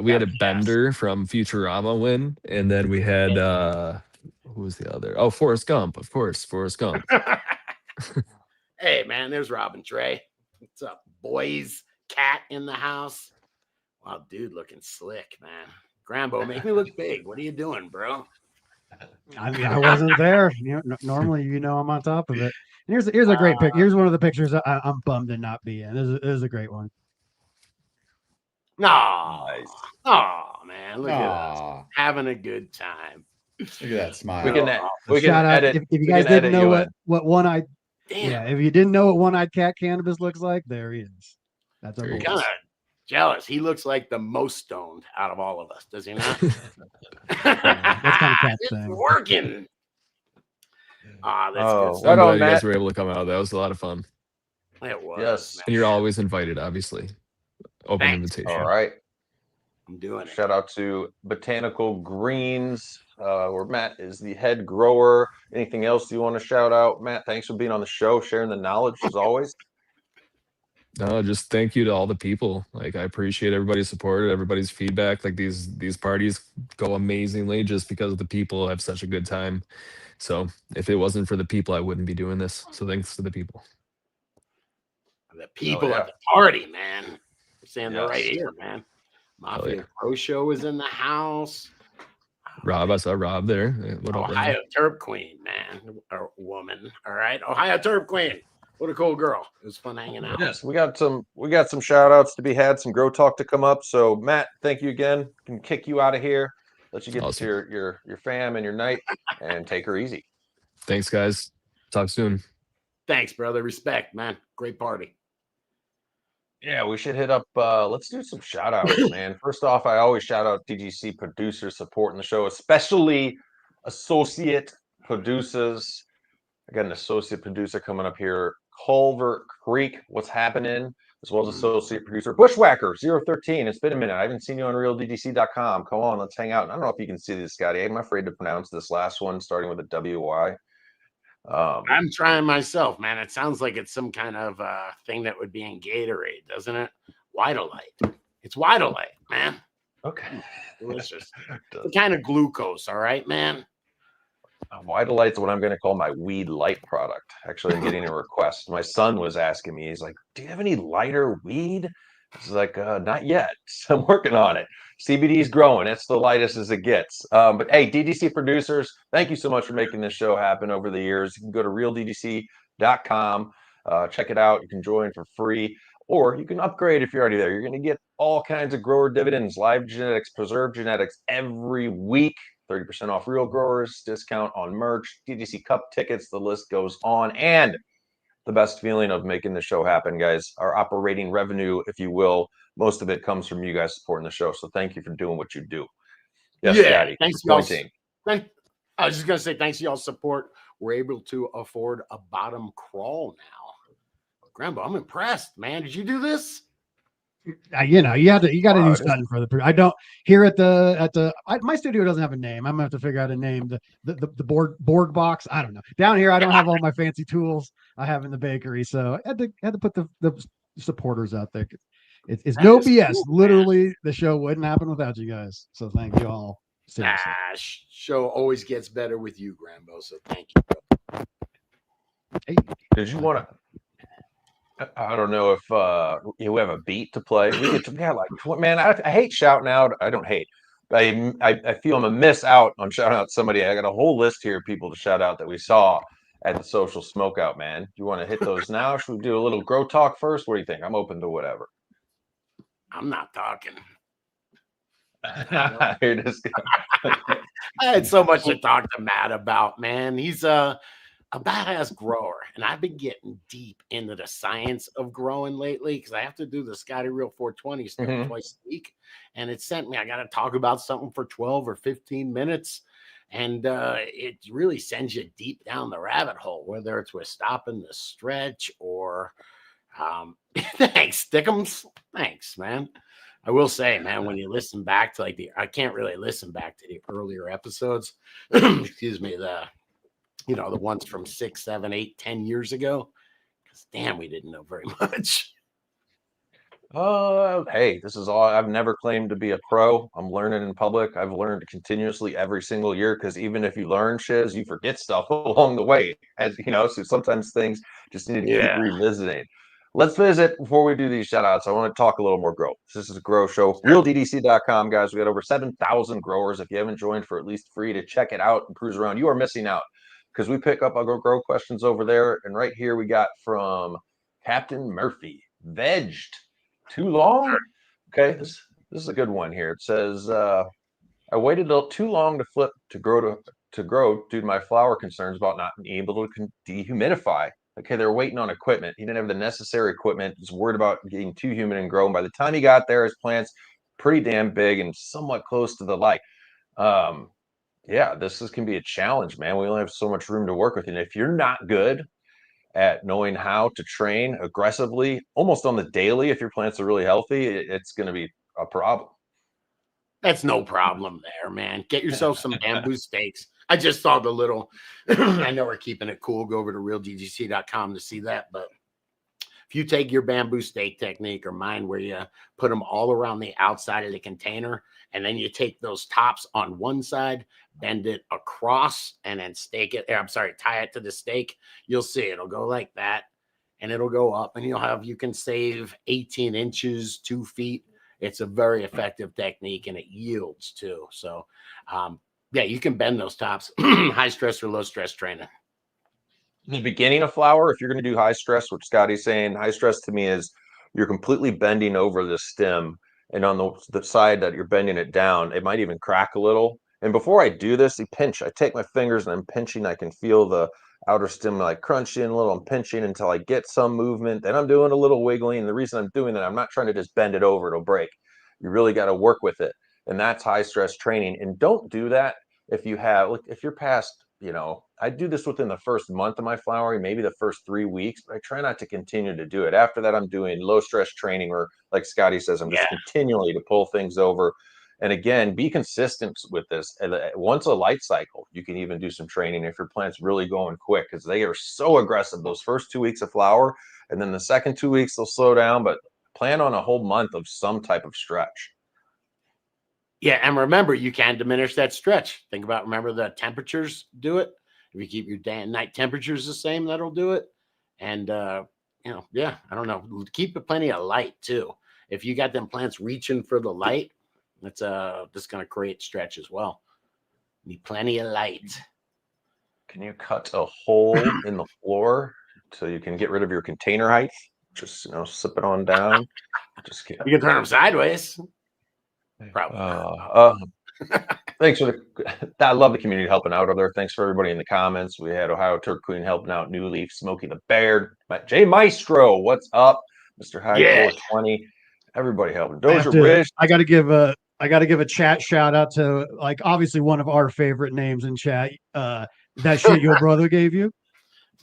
We had a Bender from Futurama win, and then we had who was the other? Oh, Forrest Gump, of course, Forrest Gump. Hey man, there's Robin Trey. What's up, boys? Cat in the house. Wow, dude, looking slick, man. Grambo, make me look big. What are you doing, bro? I mean, I wasn't there. Normally, I'm on top of it. Here's a great pic. Here's one of the pictures I'm bummed to not be in. This is a great one. No, nice. Oh man, look at us having a good time. Look at that smile. We can edit. If you guys didn't know what one-eyed, if you didn't know what one-eyed cat Cannabis looks like, there he is. That's our kind of jealous. He looks like the most stoned out of all of us, does he not? That's kind of cat it's working. That's good. I'm glad you guys were able to come out. That was a lot of fun. It was. Yes, man. And you're always invited, obviously. Open invitation. All right. I'm doing it. Shout out to Botanical Greens, where Matt is the head grower. Anything else you want to shout out, Matt? Thanks for being on the show, sharing the knowledge as always. No, just thank you to all the people. Like I appreciate everybody's support, everybody's feedback. Like these parties go amazingly just because the people have such a good time. So if it wasn't for the people, I wouldn't be doing this. So thanks to the people. The people at the party, man. We're standing right here, man. Mafia Pro Show is in the house. Rob, I saw Rob there. What Ohio Terp Queen, man, or woman. All right, Ohio Terp Queen. What a cool girl. It was fun hanging out. Yes, we got some shout outs to be had, some grow talk to come up. So Matt, thank you again. Can kick you out of here. Let you get to your fam and your night and take her easy. Thanks, guys. Talk soon. Thanks, brother. Respect, man. Great party. Yeah, we should hit up. Let's do some shout outs, man. First off, I always shout out DGC producers supporting the show, especially associate producers. I got an associate producer coming up here. Culver Creek, what's happening? as well as associate producer Bushwhacker 013. It's been a minute. I haven't seen you on RealDDC.com. Come on, let's hang out. I don't know if you can see this, Scotty. I'm afraid to pronounce this last one, starting with a W-Y. I'm trying myself, man. It sounds like it's some kind of thing that would be in Gatorade, doesn't it? Widolite. It's Widolite, man. Okay. Delicious. The kind of glucose, all right, man. Widolite's what I'm going to call my weed light product. Actually, I'm getting a request. My son was asking me, he's like, do you have any lighter weed? I was like, not yet. I'm working on it. CBD's growing. It's the lightest as it gets. But hey, DDC producers, thank you so much for making this show happen over the years. You can go to realddc.com, check it out. You can join for free, or you can upgrade if you're already there. You're going to get all kinds of grower dividends, live genetics, preserved genetics every week. 30% off Real Growers, discount on merch, DDC Cup tickets, the list goes on. And the best feeling of making the show happen, guys, our operating revenue, if you will, most of it comes from you guys supporting the show. So thank you for doing what you do. Yes, Scotty. Thanks, y'all. I was just going to say, thanks to y'all's support, we're able to afford a bottom crawl now. Grambo, I'm impressed, man. Did you do this? You got to do something for the. I don't here at my studio doesn't have a name. I'm gonna have to figure out a name. The board box. I don't know. Down here, I don't have all my fancy tools I have in the bakery, so I had to put the supporters out there. It's no BS. Cool, literally, the show wouldn't happen without you guys. So thank you all. Show always gets better with you, Grambo. So thank you. Hey, did you want to? I don't know if we have a beat to play. Man, I hate shouting out. I don't hate. I feel I'm a miss out on shouting out somebody. I got a whole list here of people to shout out that we saw at the social smokeout, man. Do you want to hit those now? Should we do a little grow talk first? What do you think? I'm open to whatever. I'm not talking. Here this I had so much to talk to Matt about, man. He's a badass grower, and I've been getting deep into the science of growing lately because I have to do the Scotty Real 420 stuff twice a week, and it sent me. I got to talk about something for 12 or 15 minutes, and it really sends you deep down the rabbit hole, whether it's with stopping the stretch or thanks, Stickums. Thanks, man. I will say, man, when you listen back to I can't really listen back to the earlier episodes. Excuse me, the ones from 6, 7, 8, 10 years ago. Because damn, we didn't know very much. Hey, this is all. I've never claimed to be a pro. I'm learning in public. I've learned continuously every single year because even if you learn shiz, you forget stuff along the way. As you know, so sometimes things just need to keep revisiting. Let's visit before we do these shout outs. I want to talk a little more grow. This is a grow show. RealDDC.com, guys. We got over 7,000 growers. If you haven't joined for at least free to check it out and cruise around, you are missing out. Because we pick up our grow questions over there. And right here we got from Captain Murphy. Vegged. Too long? Okay, this is a good one here. It says, I waited too long to flip to grow due to my flower concerns about not being able to dehumidify. Okay, they were waiting on equipment. He didn't have the necessary equipment. He was worried about getting too humid and grown. By the time he got there, his plant's pretty damn big and somewhat close to the light. Yeah, can be a challenge, man. We only have so much room to work with. And if you're not good at knowing how to train aggressively, almost on the daily, if your plants are really healthy, it's going to be a problem. That's no problem there, man. Get yourself some bamboo stakes. I just saw the little, I know we're keeping it cool. Go over to realddc.com to see that. But if you take your bamboo stake technique or mine where you put them all around the outside of the container, and then you take those tops on one side, bend it across, and then tie it to the stake, you'll see it'll go like that, and it'll go up, and you can save 18 inches, 2 feet. It's a very effective technique, and it yields too. So, yeah, you can bend those tops. High stress or low stress training. In the beginning of flower, if you're going to do high stress, what Scotty's saying, high stress to me is you're completely bending over the stem, and on the side that you're bending it down, it might even crack a little. And before I do this, I take my fingers and I'm pinching. I can feel the outer stem like crunching a little. I'm pinching until I get some movement. Then I'm doing a little wiggling. And the reason I'm doing that, I'm not trying to just bend it over, it'll break. You really got to work with it. And that's high stress training. And don't do that if you're past I do this within the first month of my flowering, maybe the first 3 weeks, but I try not to continue to do it. After that, I'm doing low stress training, or like Scotty says, I'm just continually to pull things over. And again, be consistent with this. And once a light cycle, you can even do some training if your plant's really going quick, because they are so aggressive those first 2 weeks of flower. And then the second 2 weeks, they'll slow down, but plan on a whole month of some type of stretch. Yeah, and remember, you can diminish that stretch. Remember the temperatures do it. If you keep your day and night temperatures the same, that'll do it. And, I don't know. Keep plenty of light, too. If you got them plants reaching for the light, that's just going to create stretch as well. Need plenty of light. Can you cut a hole in the floor so you can get rid of your container height? Just, slip it on down. Just kidding. You can turn them sideways. Probably. Thanks for I love the community helping out over there. Thanks for everybody in the comments. We had Ohio Turk Queen helping out, New Leaf, Smokey the Bear, Jay Maestro, what's up? Mr. High 420. Everybody helping. Dozier Rich. I gotta give a chat shout out to, like, obviously one of our favorite names in chat. That shit your brother gave you.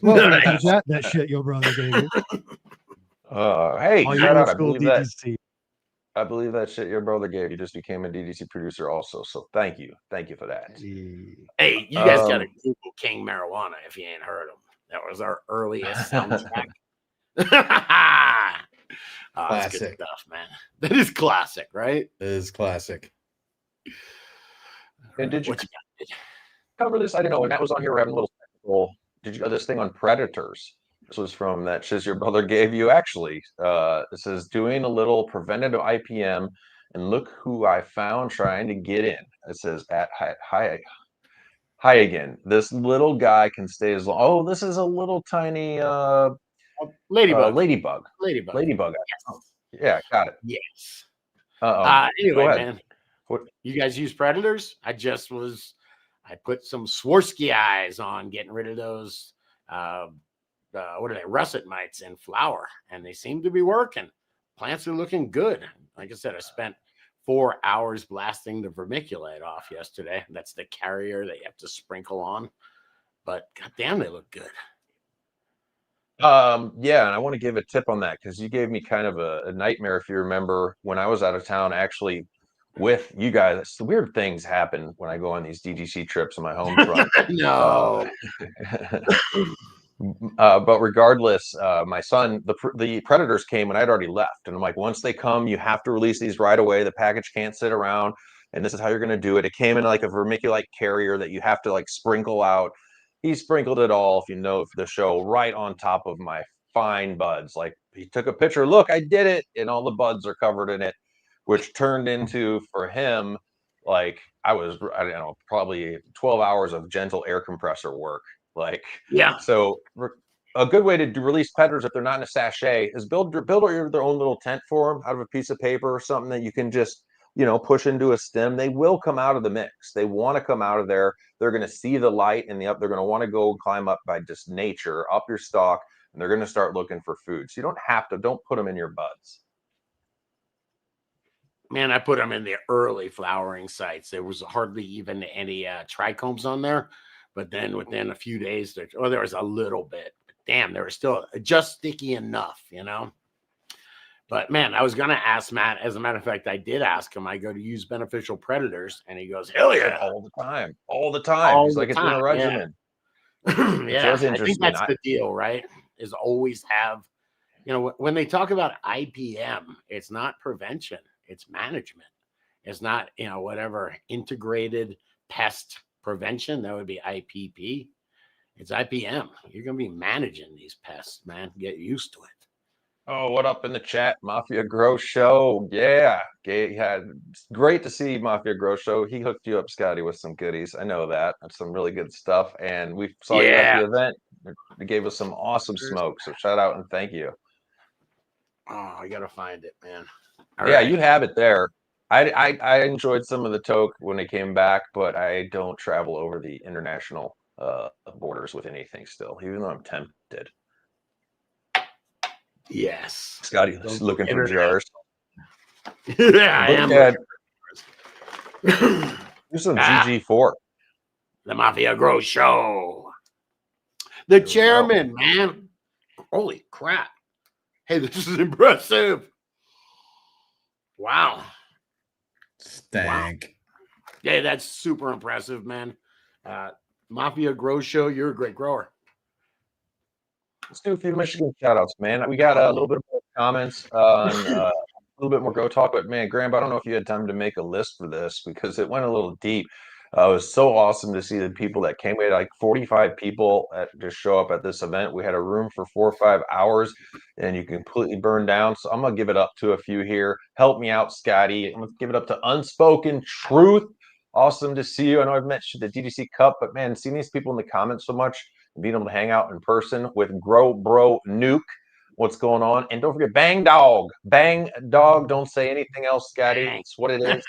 Well, that shit your brother gave you. Hey, shout out, I believe that shit your brother gave you just became a DDC producer also. So thank you for that. Hey, you guys got to Google King Marijuana if you ain't heard him. That was our earliest soundtrack. That's good stuff, man. That is classic, right? It is classic. And did you cover this? I don't know. When that was on here, we're having a little technical. Did you know this thing on predators? This was from that shiz your brother gave you. Actually, it says doing a little preventative IPM, and look who I found trying to get in. It says at hi again. This little guy can stay as long. Oh, this is a little tiny ladybug. Ladybug. Yes. Yeah, got it. Yes. Anyway, man, you guys use predators? I put some Swarovski eyes on getting rid of those. What are they? Russet mites in flower, and they seem to be working. Plants are looking good. Like I said, I spent 4 hours blasting the vermiculite off yesterday. That's the carrier that you have to sprinkle on. But goddamn, they look good. And I want to give a tip on that, because you gave me kind of a nightmare, if you remember, when I was out of town actually with you guys. The weird things happen when I go on these DGC trips on my home front. No. But regardless, my son, the predators came and I'd already left. And I'm like, once they come, you have to release these right away. The package can't sit around. And this is how you're going to do it. It came in like a vermiculite carrier that you have to like sprinkle out. He sprinkled it all, if you know the show, right on top of my fine buds. Like, he took a picture. Look, I did it. And all the buds are covered in it, which turned into, for him, like, I don't know, probably 12 hours of gentle air compressor work. Like, yeah. So a good way to release predators, if they're not in a sachet, is build their own little tent for them out of a piece of paper or something that you can just, push into a stem. They will come out of the mix. They want to come out of there. They're going to see the light and they're going to want to go and climb up by just nature, up your stalk, and they're going to start looking for food. So you don't put them in your buds. Man, I put them in the early flowering sites. There was hardly even any trichomes on there. But then within a few days, there was a little bit. Damn, they were still just sticky enough, But, man, I was going to ask Matt. As a matter of fact, I did ask him. I go to use beneficial predators. And he goes, hell yeah. All the time. He's like, it's in a regimen. Yeah, I think that's the deal, right? Is always have, when they talk about IPM, it's not prevention. It's management. It's not, whatever integrated pest prevention. That would be IPP. It's IPM. You're going to be managing these pests, man. Get used to it. Oh, what up in the chat? Mafia Grow Show. Yeah. Great to see Mafia Grow Show. He hooked you up, Scotty, with some goodies. I know that. That's some really good stuff. And we saw you at the event. They gave us some awesome smoke. So shout out and thank you. Oh, I got to find it, man. Right. You have it there. I enjoyed some of the toke when they came back, but I don't travel over the international borders with anything still, even though I'm tempted. Yes. Scotty's looking for jars. Yeah, I am. Here's some GG4. The Mafia Grow Show. The chairman, man. Holy crap. Hey, this is impressive. Wow. Stank. Wow. Yeah, that's super impressive, man. Mafia Grow Show, you're a great grower. Let's do a few Michigan shout outs, man. We got a little bit more comments on a little bit more Grow Talk, but man, Graham, I don't know if you had time to make a list for this because it went a little deep. It was so awesome to see the people that came. We had like 45 people to show up at this event. We had a room for 4 or 5 hours, and you completely burned down. So I'm gonna give it up to a few here. Help me out, Scotty. I'm gonna give it up to Unspoken Truth. Awesome to see you. I know I've mentioned the DDC Cup, but man, seeing these people in the comments so much, and being able to hang out in person with Grow Bro Nuke. What's going on? And don't forget Bang Dog. Bang Dog. Don't say anything else, Scotty. It's what it is.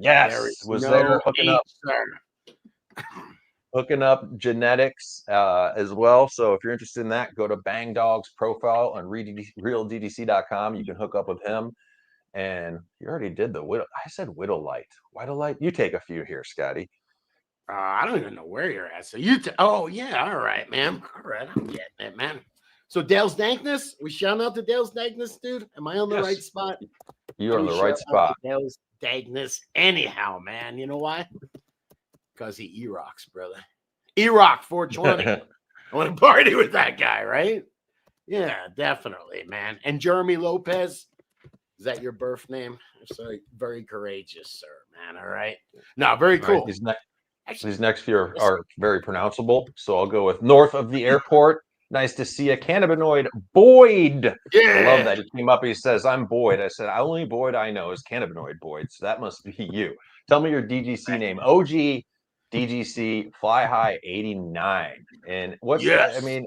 Yes, was no there hooking up genetics as well. So if you're interested in that, go to Bang Dog's profile on realddc.com. You can hook up with him. And you already did the Whittle. I said Whittle Light. Whittle Light. You take a few here, Scotty. I don't even know where you're at. So you, oh yeah, all right, man. All right, I'm getting it, man. So Dale's Dankness, we shout out to Dale's Dankness, dude. Am I on the right spot? You're on the right spot. Dale's Dankness, anyhow, man. You know why? Because he E-rocks, brother. E-rock 420. I want to party with that guy, right? Yeah, definitely, man. And Jeremy Lopez. Is that your birth name? So very courageous, sir, man. All right. No, very cool. Right, these next few are very pronounceable. So I'll go with north of the airport. Nice to see a cannabinoid Boyd. Yeah. I love that. He came up, he says, I'm Boyd. I said, only Boyd I know is cannabinoid Boyd. So that must be you. Tell me your DGC name. OG DGC Fly High 89. And what's I mean,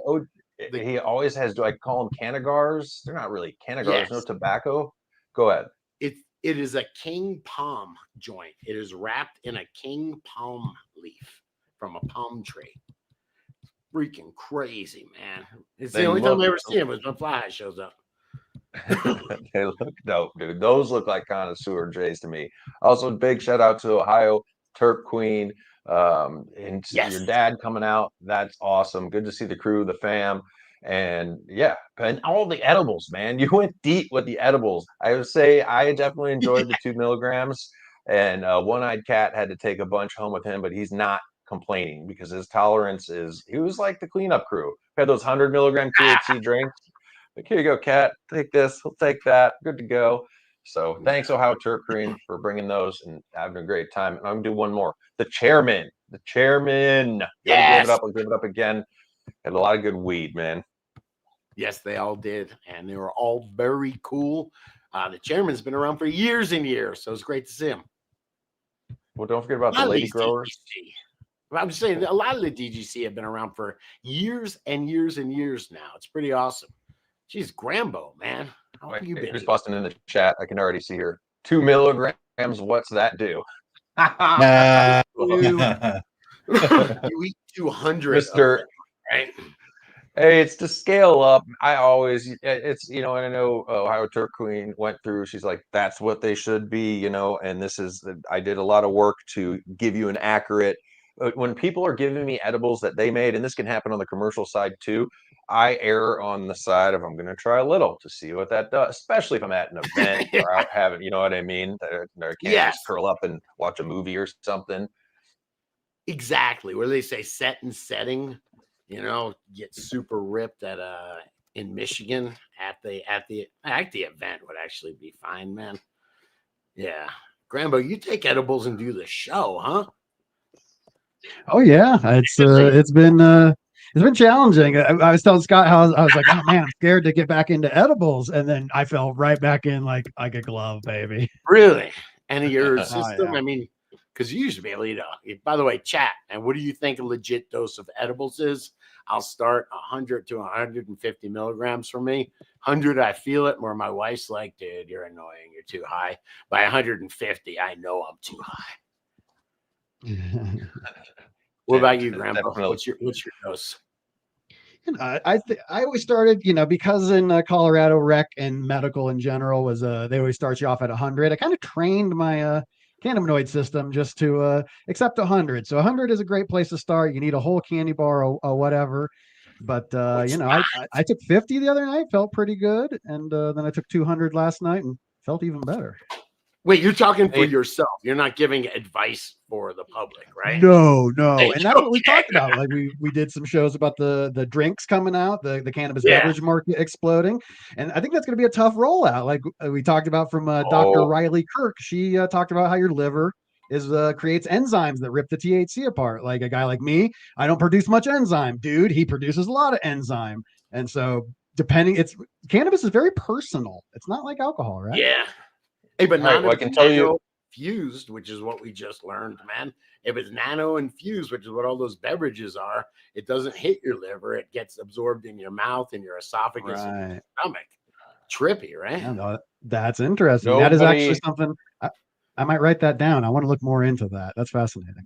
he always has, do I call them cannagars? They're not really cannagars, no tobacco. Go ahead. It is a king palm joint. It is wrapped in a king palm leaf from a palm tree. Freaking crazy, man. It's the only time I ever see him is when Fly High shows up. They look dope, dude. Those look like connoisseur J's to me. Also, big shout out to Ohio Turp Queen and your dad coming out. That's awesome. Good to see the crew, the fam. And yeah, and all the edibles, man. You went deep with the edibles. I would say I definitely enjoyed the 2 milligrams. And One-Eyed Cat had to take a bunch home with him, but he's not complaining because his tolerance is. He was like the cleanup crew. Had those 100 milligram THC drinks. Like, here you go, Cat. Take this. He'll take that. Good to go. So thanks, Ohio Turp Queen, for bringing those and having a great time. And I'm gonna do one more. The chairman. Yes. I'll give it up again. Had a lot of good weed, man. Yes, they all did, and they were all very cool. The chairman's been around for years and years, so it's great to see him. Well, don't forget about the lady growers. I'm just saying, a lot of the DGC have been around for years and years and years now. It's pretty awesome. Jeez, Grambo, man. How have you been? Who's busting in the chat? I can already see her. 2 milligrams. What's that do? You eat 200, Mr. Right? Hey, it's to scale up. It's, and I know Ohio Turp Queen went through, she's like, that's what they should be, and I did a lot of work to give you an accurate, when people are giving me edibles that they made, and this can happen on the commercial side too, I err on the side of I'm going to try a little to see what that does, especially if I'm at an event or out having, you know what I mean? I can't just curl up and watch a movie or something. Exactly. Where they say set and setting. Get super ripped in Michigan at the event would actually be fine, man. Yeah. Grambo, you take edibles and do the show, huh? Oh yeah. It's been challenging. I was telling Scott how I was like, oh man, I'm scared to get back into edibles. And then I fell right back in like a glove, baby. Really? And your system, yeah. I mean, because you used to be able to, by the way, chat. And what do you think a legit dose of edibles is? I'll start 100 to 150 milligrams for me. 100, I feel it. Where my wife's like, dude, you're annoying. You're too high. By 150, I know I'm too high. What about you, Grambo? What's your dose? I always started, because in Colorado rec and medical in general was they always start you off at 100. I kind of trained my cannabinoid system just to accept 100. So 100 is a great place to start. You need a whole candy bar or whatever. But I took 50 the other night, felt pretty good, and then I took 200 last night and felt even better. Wait, you're talking for yourself. You're not giving advice for the public, right? No. And that's what we talked about. Like we did some shows about the drinks coming out, the cannabis beverage market exploding. And I think that's going to be a tough rollout. Like we talked about from Dr. Riley Kirk. She talked about how your liver creates enzymes that rip the THC apart. Like a guy like me, I don't produce much enzyme. Dude, he produces a lot of enzyme. And so cannabis is very personal. It's not like alcohol, right? Yeah. Hey, but well, I can tell you, infused, which is what we just learned, man. If it's nano infused, which is what all those beverages are, it doesn't hit your liver. It gets absorbed in your mouth and your esophagus and your stomach. Trippy, right? Yeah, no, that's interesting. That is actually something I might write that down. I want to look more into that. That's fascinating.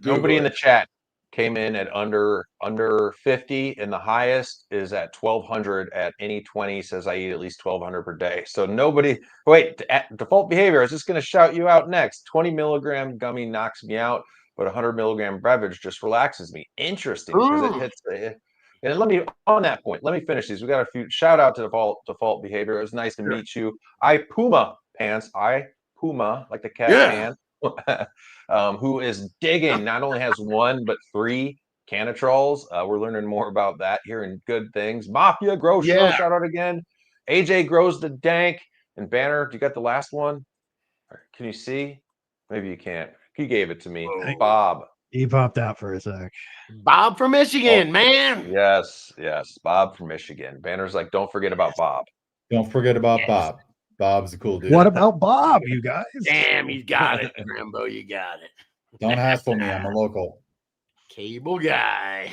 Nobody in the chat came in at under 50, and the highest is at 1200 at any 20. Says I eat at least 1200 per day. So nobody. Wait, default behavior. I was just going to shout you out next. 20 milligram gummy knocks me out, but 100 milligram beverage just relaxes me. Interesting, because it hits. And let me on that point. Let me finish these. We got a few. Shout out to default behavior. It was nice to meet you. Puma pants. Puma, like the cat pan. Who is digging, not only has 1 but 3 Canatrols. We're learning more about that here in Good Things. Mafia Grow Show, shout out again. AJ grows the dank. And Banner, do you got the last one? Can you see? Maybe you can't. He gave it to me. Bob. He popped out for a sec. Bob from Michigan, man. Yes. Bob from Michigan. Banner's like, don't forget about Bob. Don't forget about Bob. Bob's a cool dude. What about Bob, you guys? Damn, you got it, Grambo. You got it. Don't hassle me. I'm a local cable guy.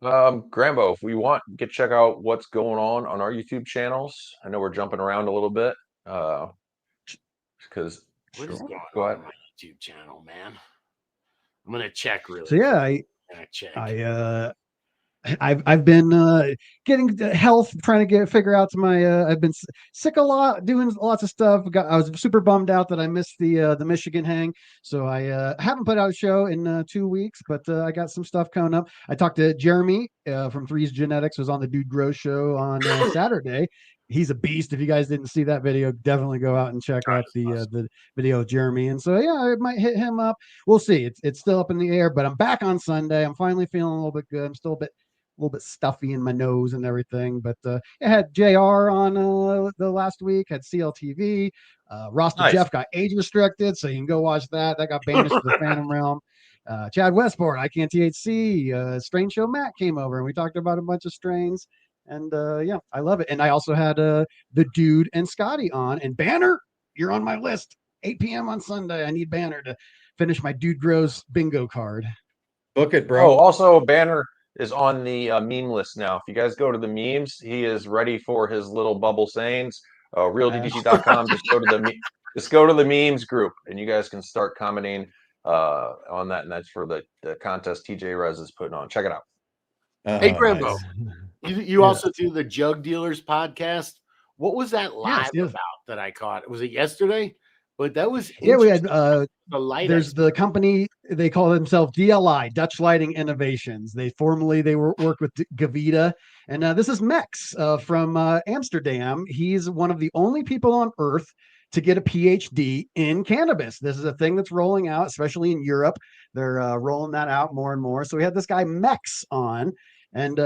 Grambo, if we want, check out what's going on our YouTube channels. I know we're jumping around a little bit. Because what is going on my YouTube channel, man? I'm gonna check really. So yeah, I've been getting health, trying to figure out I've been sick a lot, doing lots of stuff. I was super bummed out that I missed the Michigan hang, so I haven't put out a show in 2 weeks, but I got some stuff coming up. I talked to Jeremy from Three's Genetics, was on the Dude Grow show on Saturday. He's a beast. If you guys didn't see that video, definitely go out and check out the video of Jeremy. And so, yeah, I might hit him up. We'll see. It's still up in the air, but I'm back on Sunday. I'm finally feeling a little bit good. I'm still a little bit stuffy in my nose and everything, but I had JR on the last week, had CLTV. Ross the Jeff got age restricted, so you can go watch that. That got banished to the Phantom Realm. Chad Westport, I Can't THC, Strain Show Matt came over and we talked about a bunch of strains. And yeah, I love it. And I also had the Dude and Scotty on. And Banner, you're on my list. 8 p.m. on Sunday. I need Banner to finish my Dude Grows bingo card. Book it, bro. Oh, also Banner is on the meme list now. If you guys go to the memes, he is ready for his little bubble sayings. RealDDT.com. Just go to the memes group, and you guys can start commenting on that. And that's for the contest TJ Rez is putting on. Check it out. Hey, Grambo. Nice. You also do the Jug Dealers podcast. What was that live about that I caught? Was it yesterday? But that was we had the light. There's the company, they call themselves DLI, Dutch Lighting Innovations. They work with Gavita, and this is Mex from Amsterdam. He's one of the only people on earth to get a PhD in cannabis. This is a thing that's rolling out, especially in Europe. They're rolling that out more and more. So we had this guy Mex on. And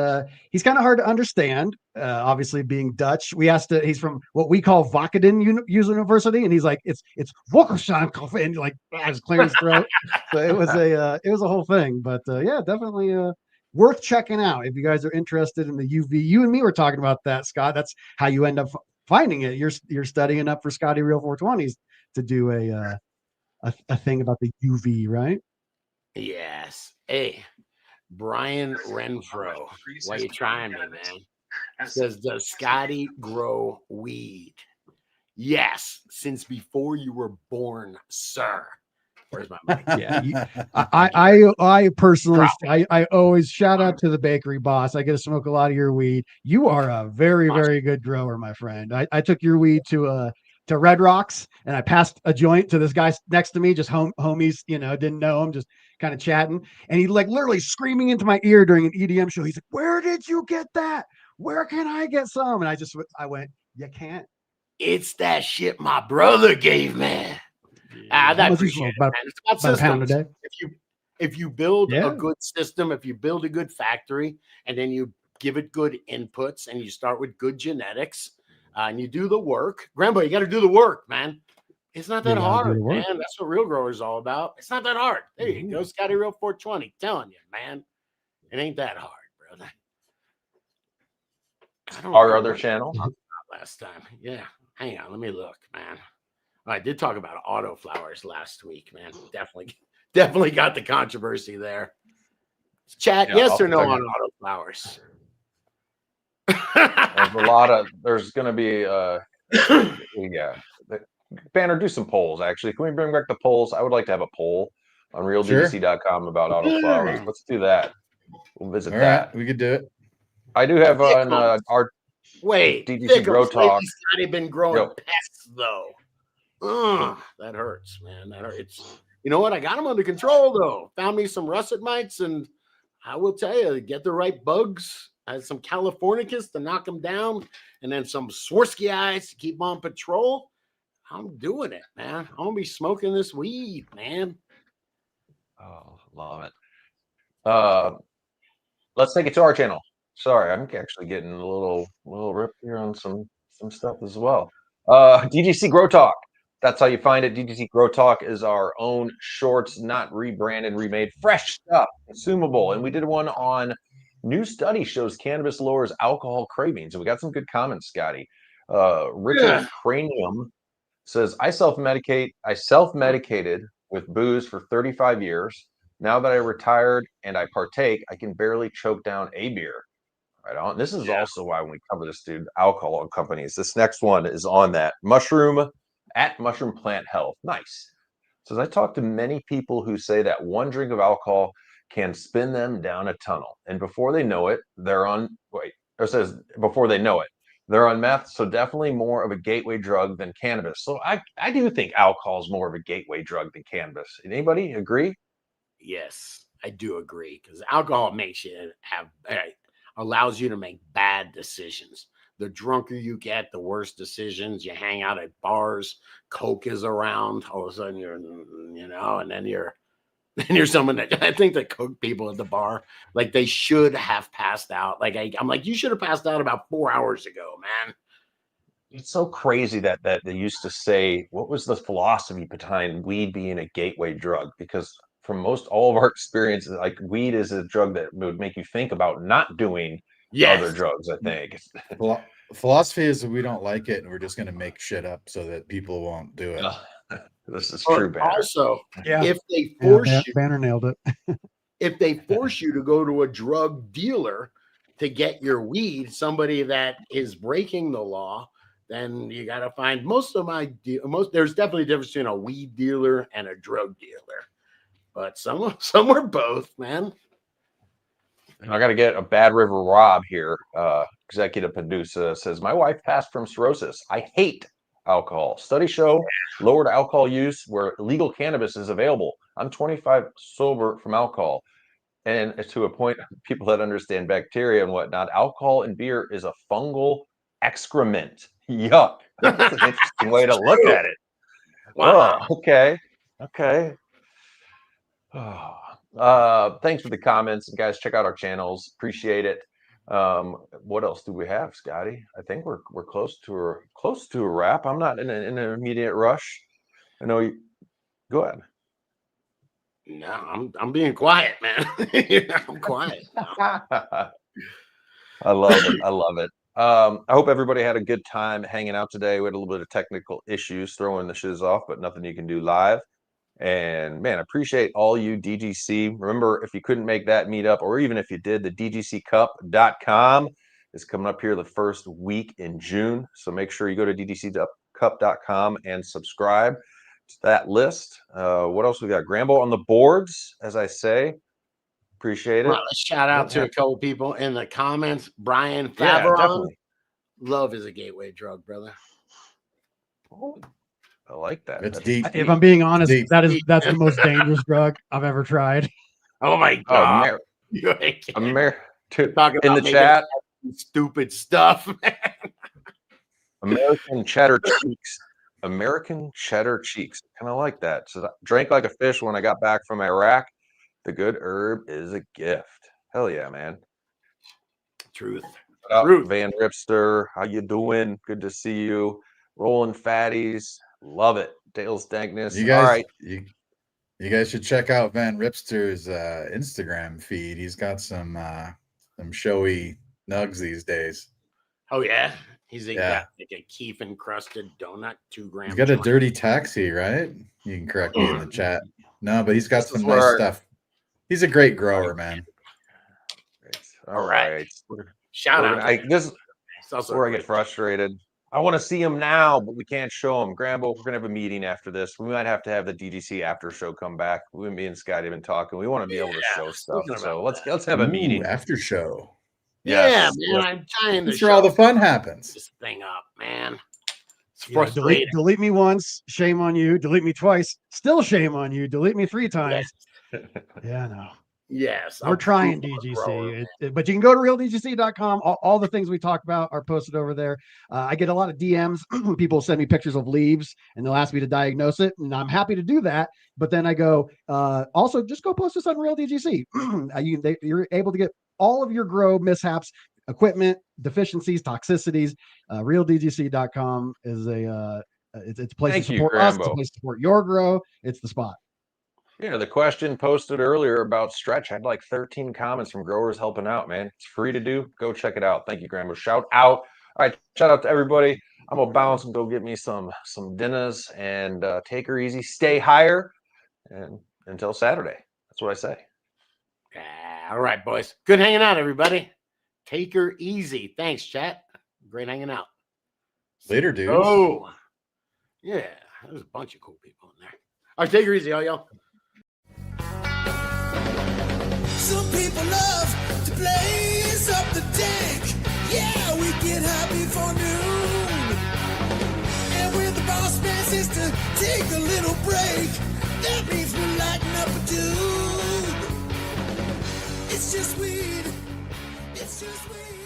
he's kind of hard to understand, obviously being Dutch. He's from what we call Vakeden University, and he's like, it's Wokoshan, and like, I was clearing his throat. So it was a whole thing. But yeah, definitely worth checking out if you guys are interested in the UV. You and me were talking about that, Scott. That's how you end up finding it. You're studying up for Scotty Real 420s to do a thing about the UV, right? Yes. Hey. Brian Renfro, why you trying me, man? Says, does Scotty grow weed? Yes, since before you were born, sir. Where's my mic? Yeah, I personally, I always shout out to the bakery boss. I get to smoke a lot of your weed. You are a very, very good grower, my friend. I took your weed to to Red Rocks, and I passed a joint to this guy next to me, just homies, didn't know him, just kind of chatting. And he like literally screaming into my ear during an EDM show. He's like, "Where did you get that? Where can I get some?" And I went, "You can't." It's that shit my brother gave me. I appreciate it, man. It's about systems. If you build a good system, if you build a good factory, and then you give it good inputs, and you start with good genetics, and you do the work, Grambo, you got to do the work, man. It's not that hard, man. That's what Real Grower is all about. It's not that hard. There you go, Scotty Real 420. Telling you, man, it ain't that hard, brother. Our other channel last time, yeah. Hang on, let me look, man. I did talk about auto flowers last week, man. Definitely got the controversy there. Chat, yes or no on auto flowers? There's going to be, Banner, do some polls, actually. Can we bring back the polls? I would like to have a poll on realdgc.com about auto flowers. Let's do that. We'll visit that. Right, we could do it. I do have on our DGC Grow Talk. Scotty been growing pests, though. That hurts, man. That hurts. You know what? I got them under control, though. Found me some russet mites, and I will tell you, get the right bugs. I had some Californicus to knock them down, and then some Swarovski eyes to keep on patrol. I'm doing it, man. I'm gonna be smoking this weed, man. Oh, love it. Let's take it to our channel. Sorry, I'm actually getting a little ripped here on some stuff as well. DGC Grow Talk. That's how you find it. DGC Grow Talk is our own shorts, not rebranded, remade, fresh stuff, consumable. And we did one on new study shows cannabis lowers alcohol cravings. And we got some good comments, Scotty. Richard Cranium says, I self-medicated with booze for 35 years. Now that I retired and I partake, I can barely choke down a beer. Right on. This is also why when we cover this, dude, alcohol companies. This next one is on that. Mushroom Plant Health. Nice. Says, I talked to many people who say that one drink of alcohol can spin them down a tunnel. And before they know it, they're on meth. So definitely more of a gateway drug than cannabis. So I do think alcohol is more of a gateway drug than cannabis. Anybody agree? Yes, I do agree, because alcohol makes you allows you to make bad decisions. The drunker you get, the worse decisions. You hang out at bars, Coke is around, all of a sudden you're, and then you're someone that I think the Coke people at the bar, like they should have passed out. Like I'm like, you should have passed out about 4 hours ago, man. It's so crazy that they used to say, what was the philosophy behind weed being a gateway drug? Because from all of our experiences, like weed is a drug that would make you think about not doing other drugs, I think. Philosophy is that we don't like it and we're just going to make shit up so that people won't do it. This is true, Banner. Also, if they force you, Banner nailed it. If they force you to go to a drug dealer to get your weed, somebody that is breaking the law, then you got to find there's definitely a difference between a weed dealer and a drug dealer. But some are both, man. I got to get a Bad River Rob here. Executive producer says, my wife passed from cirrhosis. I hate alcohol. Studies show lowered alcohol use where legal cannabis is available. I'm 25 sober from alcohol. And to a point, people that understand bacteria and whatnot, alcohol in beer is a fungal excrement. Yuck. That's an interesting way to look at it. Wow. Oh, okay. Thanks for the comments, guys. Check out our channels. Appreciate it. What else do we have, Scotty? I think we're close to a wrap. I'm not in an immediate rush. I know you. Go ahead. No, I'm being quiet, man. I'm quiet. I love it. I hope everybody had a good time hanging out today. We had a little bit of technical issues throwing the shiz off, but nothing you can do live. And man, I appreciate all you DGC. Remember, if you couldn't make that meetup, or even if you did, the DGCcup.com is coming up here the first week in June. So make sure you go to DGCcup.com and subscribe to that list. What else we got? Grambo on the boards, as I say. Appreciate it. Well, let's shout out to a couple people in the comments. Brian Favaron. Love is a gateway drug, brother. Oh, I like that. It's That's deep. If I'm being honest, Deep. that's the most dangerous drug I've ever tried. Oh my Oh, god! You ain't kidding. Talking in about the making chat, stupid stuff, man. American cheddar cheeks. American cheddar cheeks. Kind of like that. So I drank like a fish when I got back from Iraq. The good herb is a gift. Hell yeah, man. Truth. Shout out Truth. Van Ripster, how you doing? Good to see you. Rolling Fatties, love it. Dale's Dankness. You All guys, right. you guys should check out Van Ripster's Instagram feed. He's got some showy nugs these days. Oh yeah, he's got Yeah. like a Keef encrusted donut, 2 grams. He's got a dirty taxi, right? You can correct me in the chat. No, but he's got This is some where nice our- stuff. He's a great grower, man. All right. Shout out. This is It's also where I great. get frustrated. I want to see him now, but we can't show him. Grambo, we're gonna have a meeting after this. We might have to have the DGC after show come back. Me and Scotty have been talking. We want to be able to show stuff. thinking So about let's have a meeting. After show. Yeah, Yes. man, I'm trying to That's where all the show fun happens. this thing up, man. It's You know, frustrating. delete me once, shame on you. Delete me twice, still shame on you. Delete me 3 times. Yeah, no. Yes, We're I'm trying super grower. DGC, but you can go to realdgc.com. All the things we talked about are posted over there. I get a lot of DMs. People send me pictures of leaves and they'll ask me to diagnose it. And I'm happy to do that. But then I go, also just go post this on Real DGC. You're able to get all of your grow mishaps, equipment, deficiencies, toxicities. Realdgc.com is it's a place Thank to you, support us. It's a Grambo. place to support your grow. It's the spot. Yeah, the question posted earlier about stretch had like 13 comments from growers helping out, man. It's free to do. Go check it out. Thank you, Grambo. Shout out. All right, shout out to everybody. I'm gonna bounce and go get me some dinners and take her easy. Stay higher, and until Saturday. That's what I say. All right, boys. Good hanging out, everybody. Take her easy. Thanks, chat. Great hanging out. Later, dude. Oh, yeah. There's a bunch of cool people in there. All right, take her easy, y'all. Some people love to blaze up the dank. Yeah, we get high before noon. And when the boss man says to take a little break, that means we're lighting up a dude. It's just weed. It's just weed.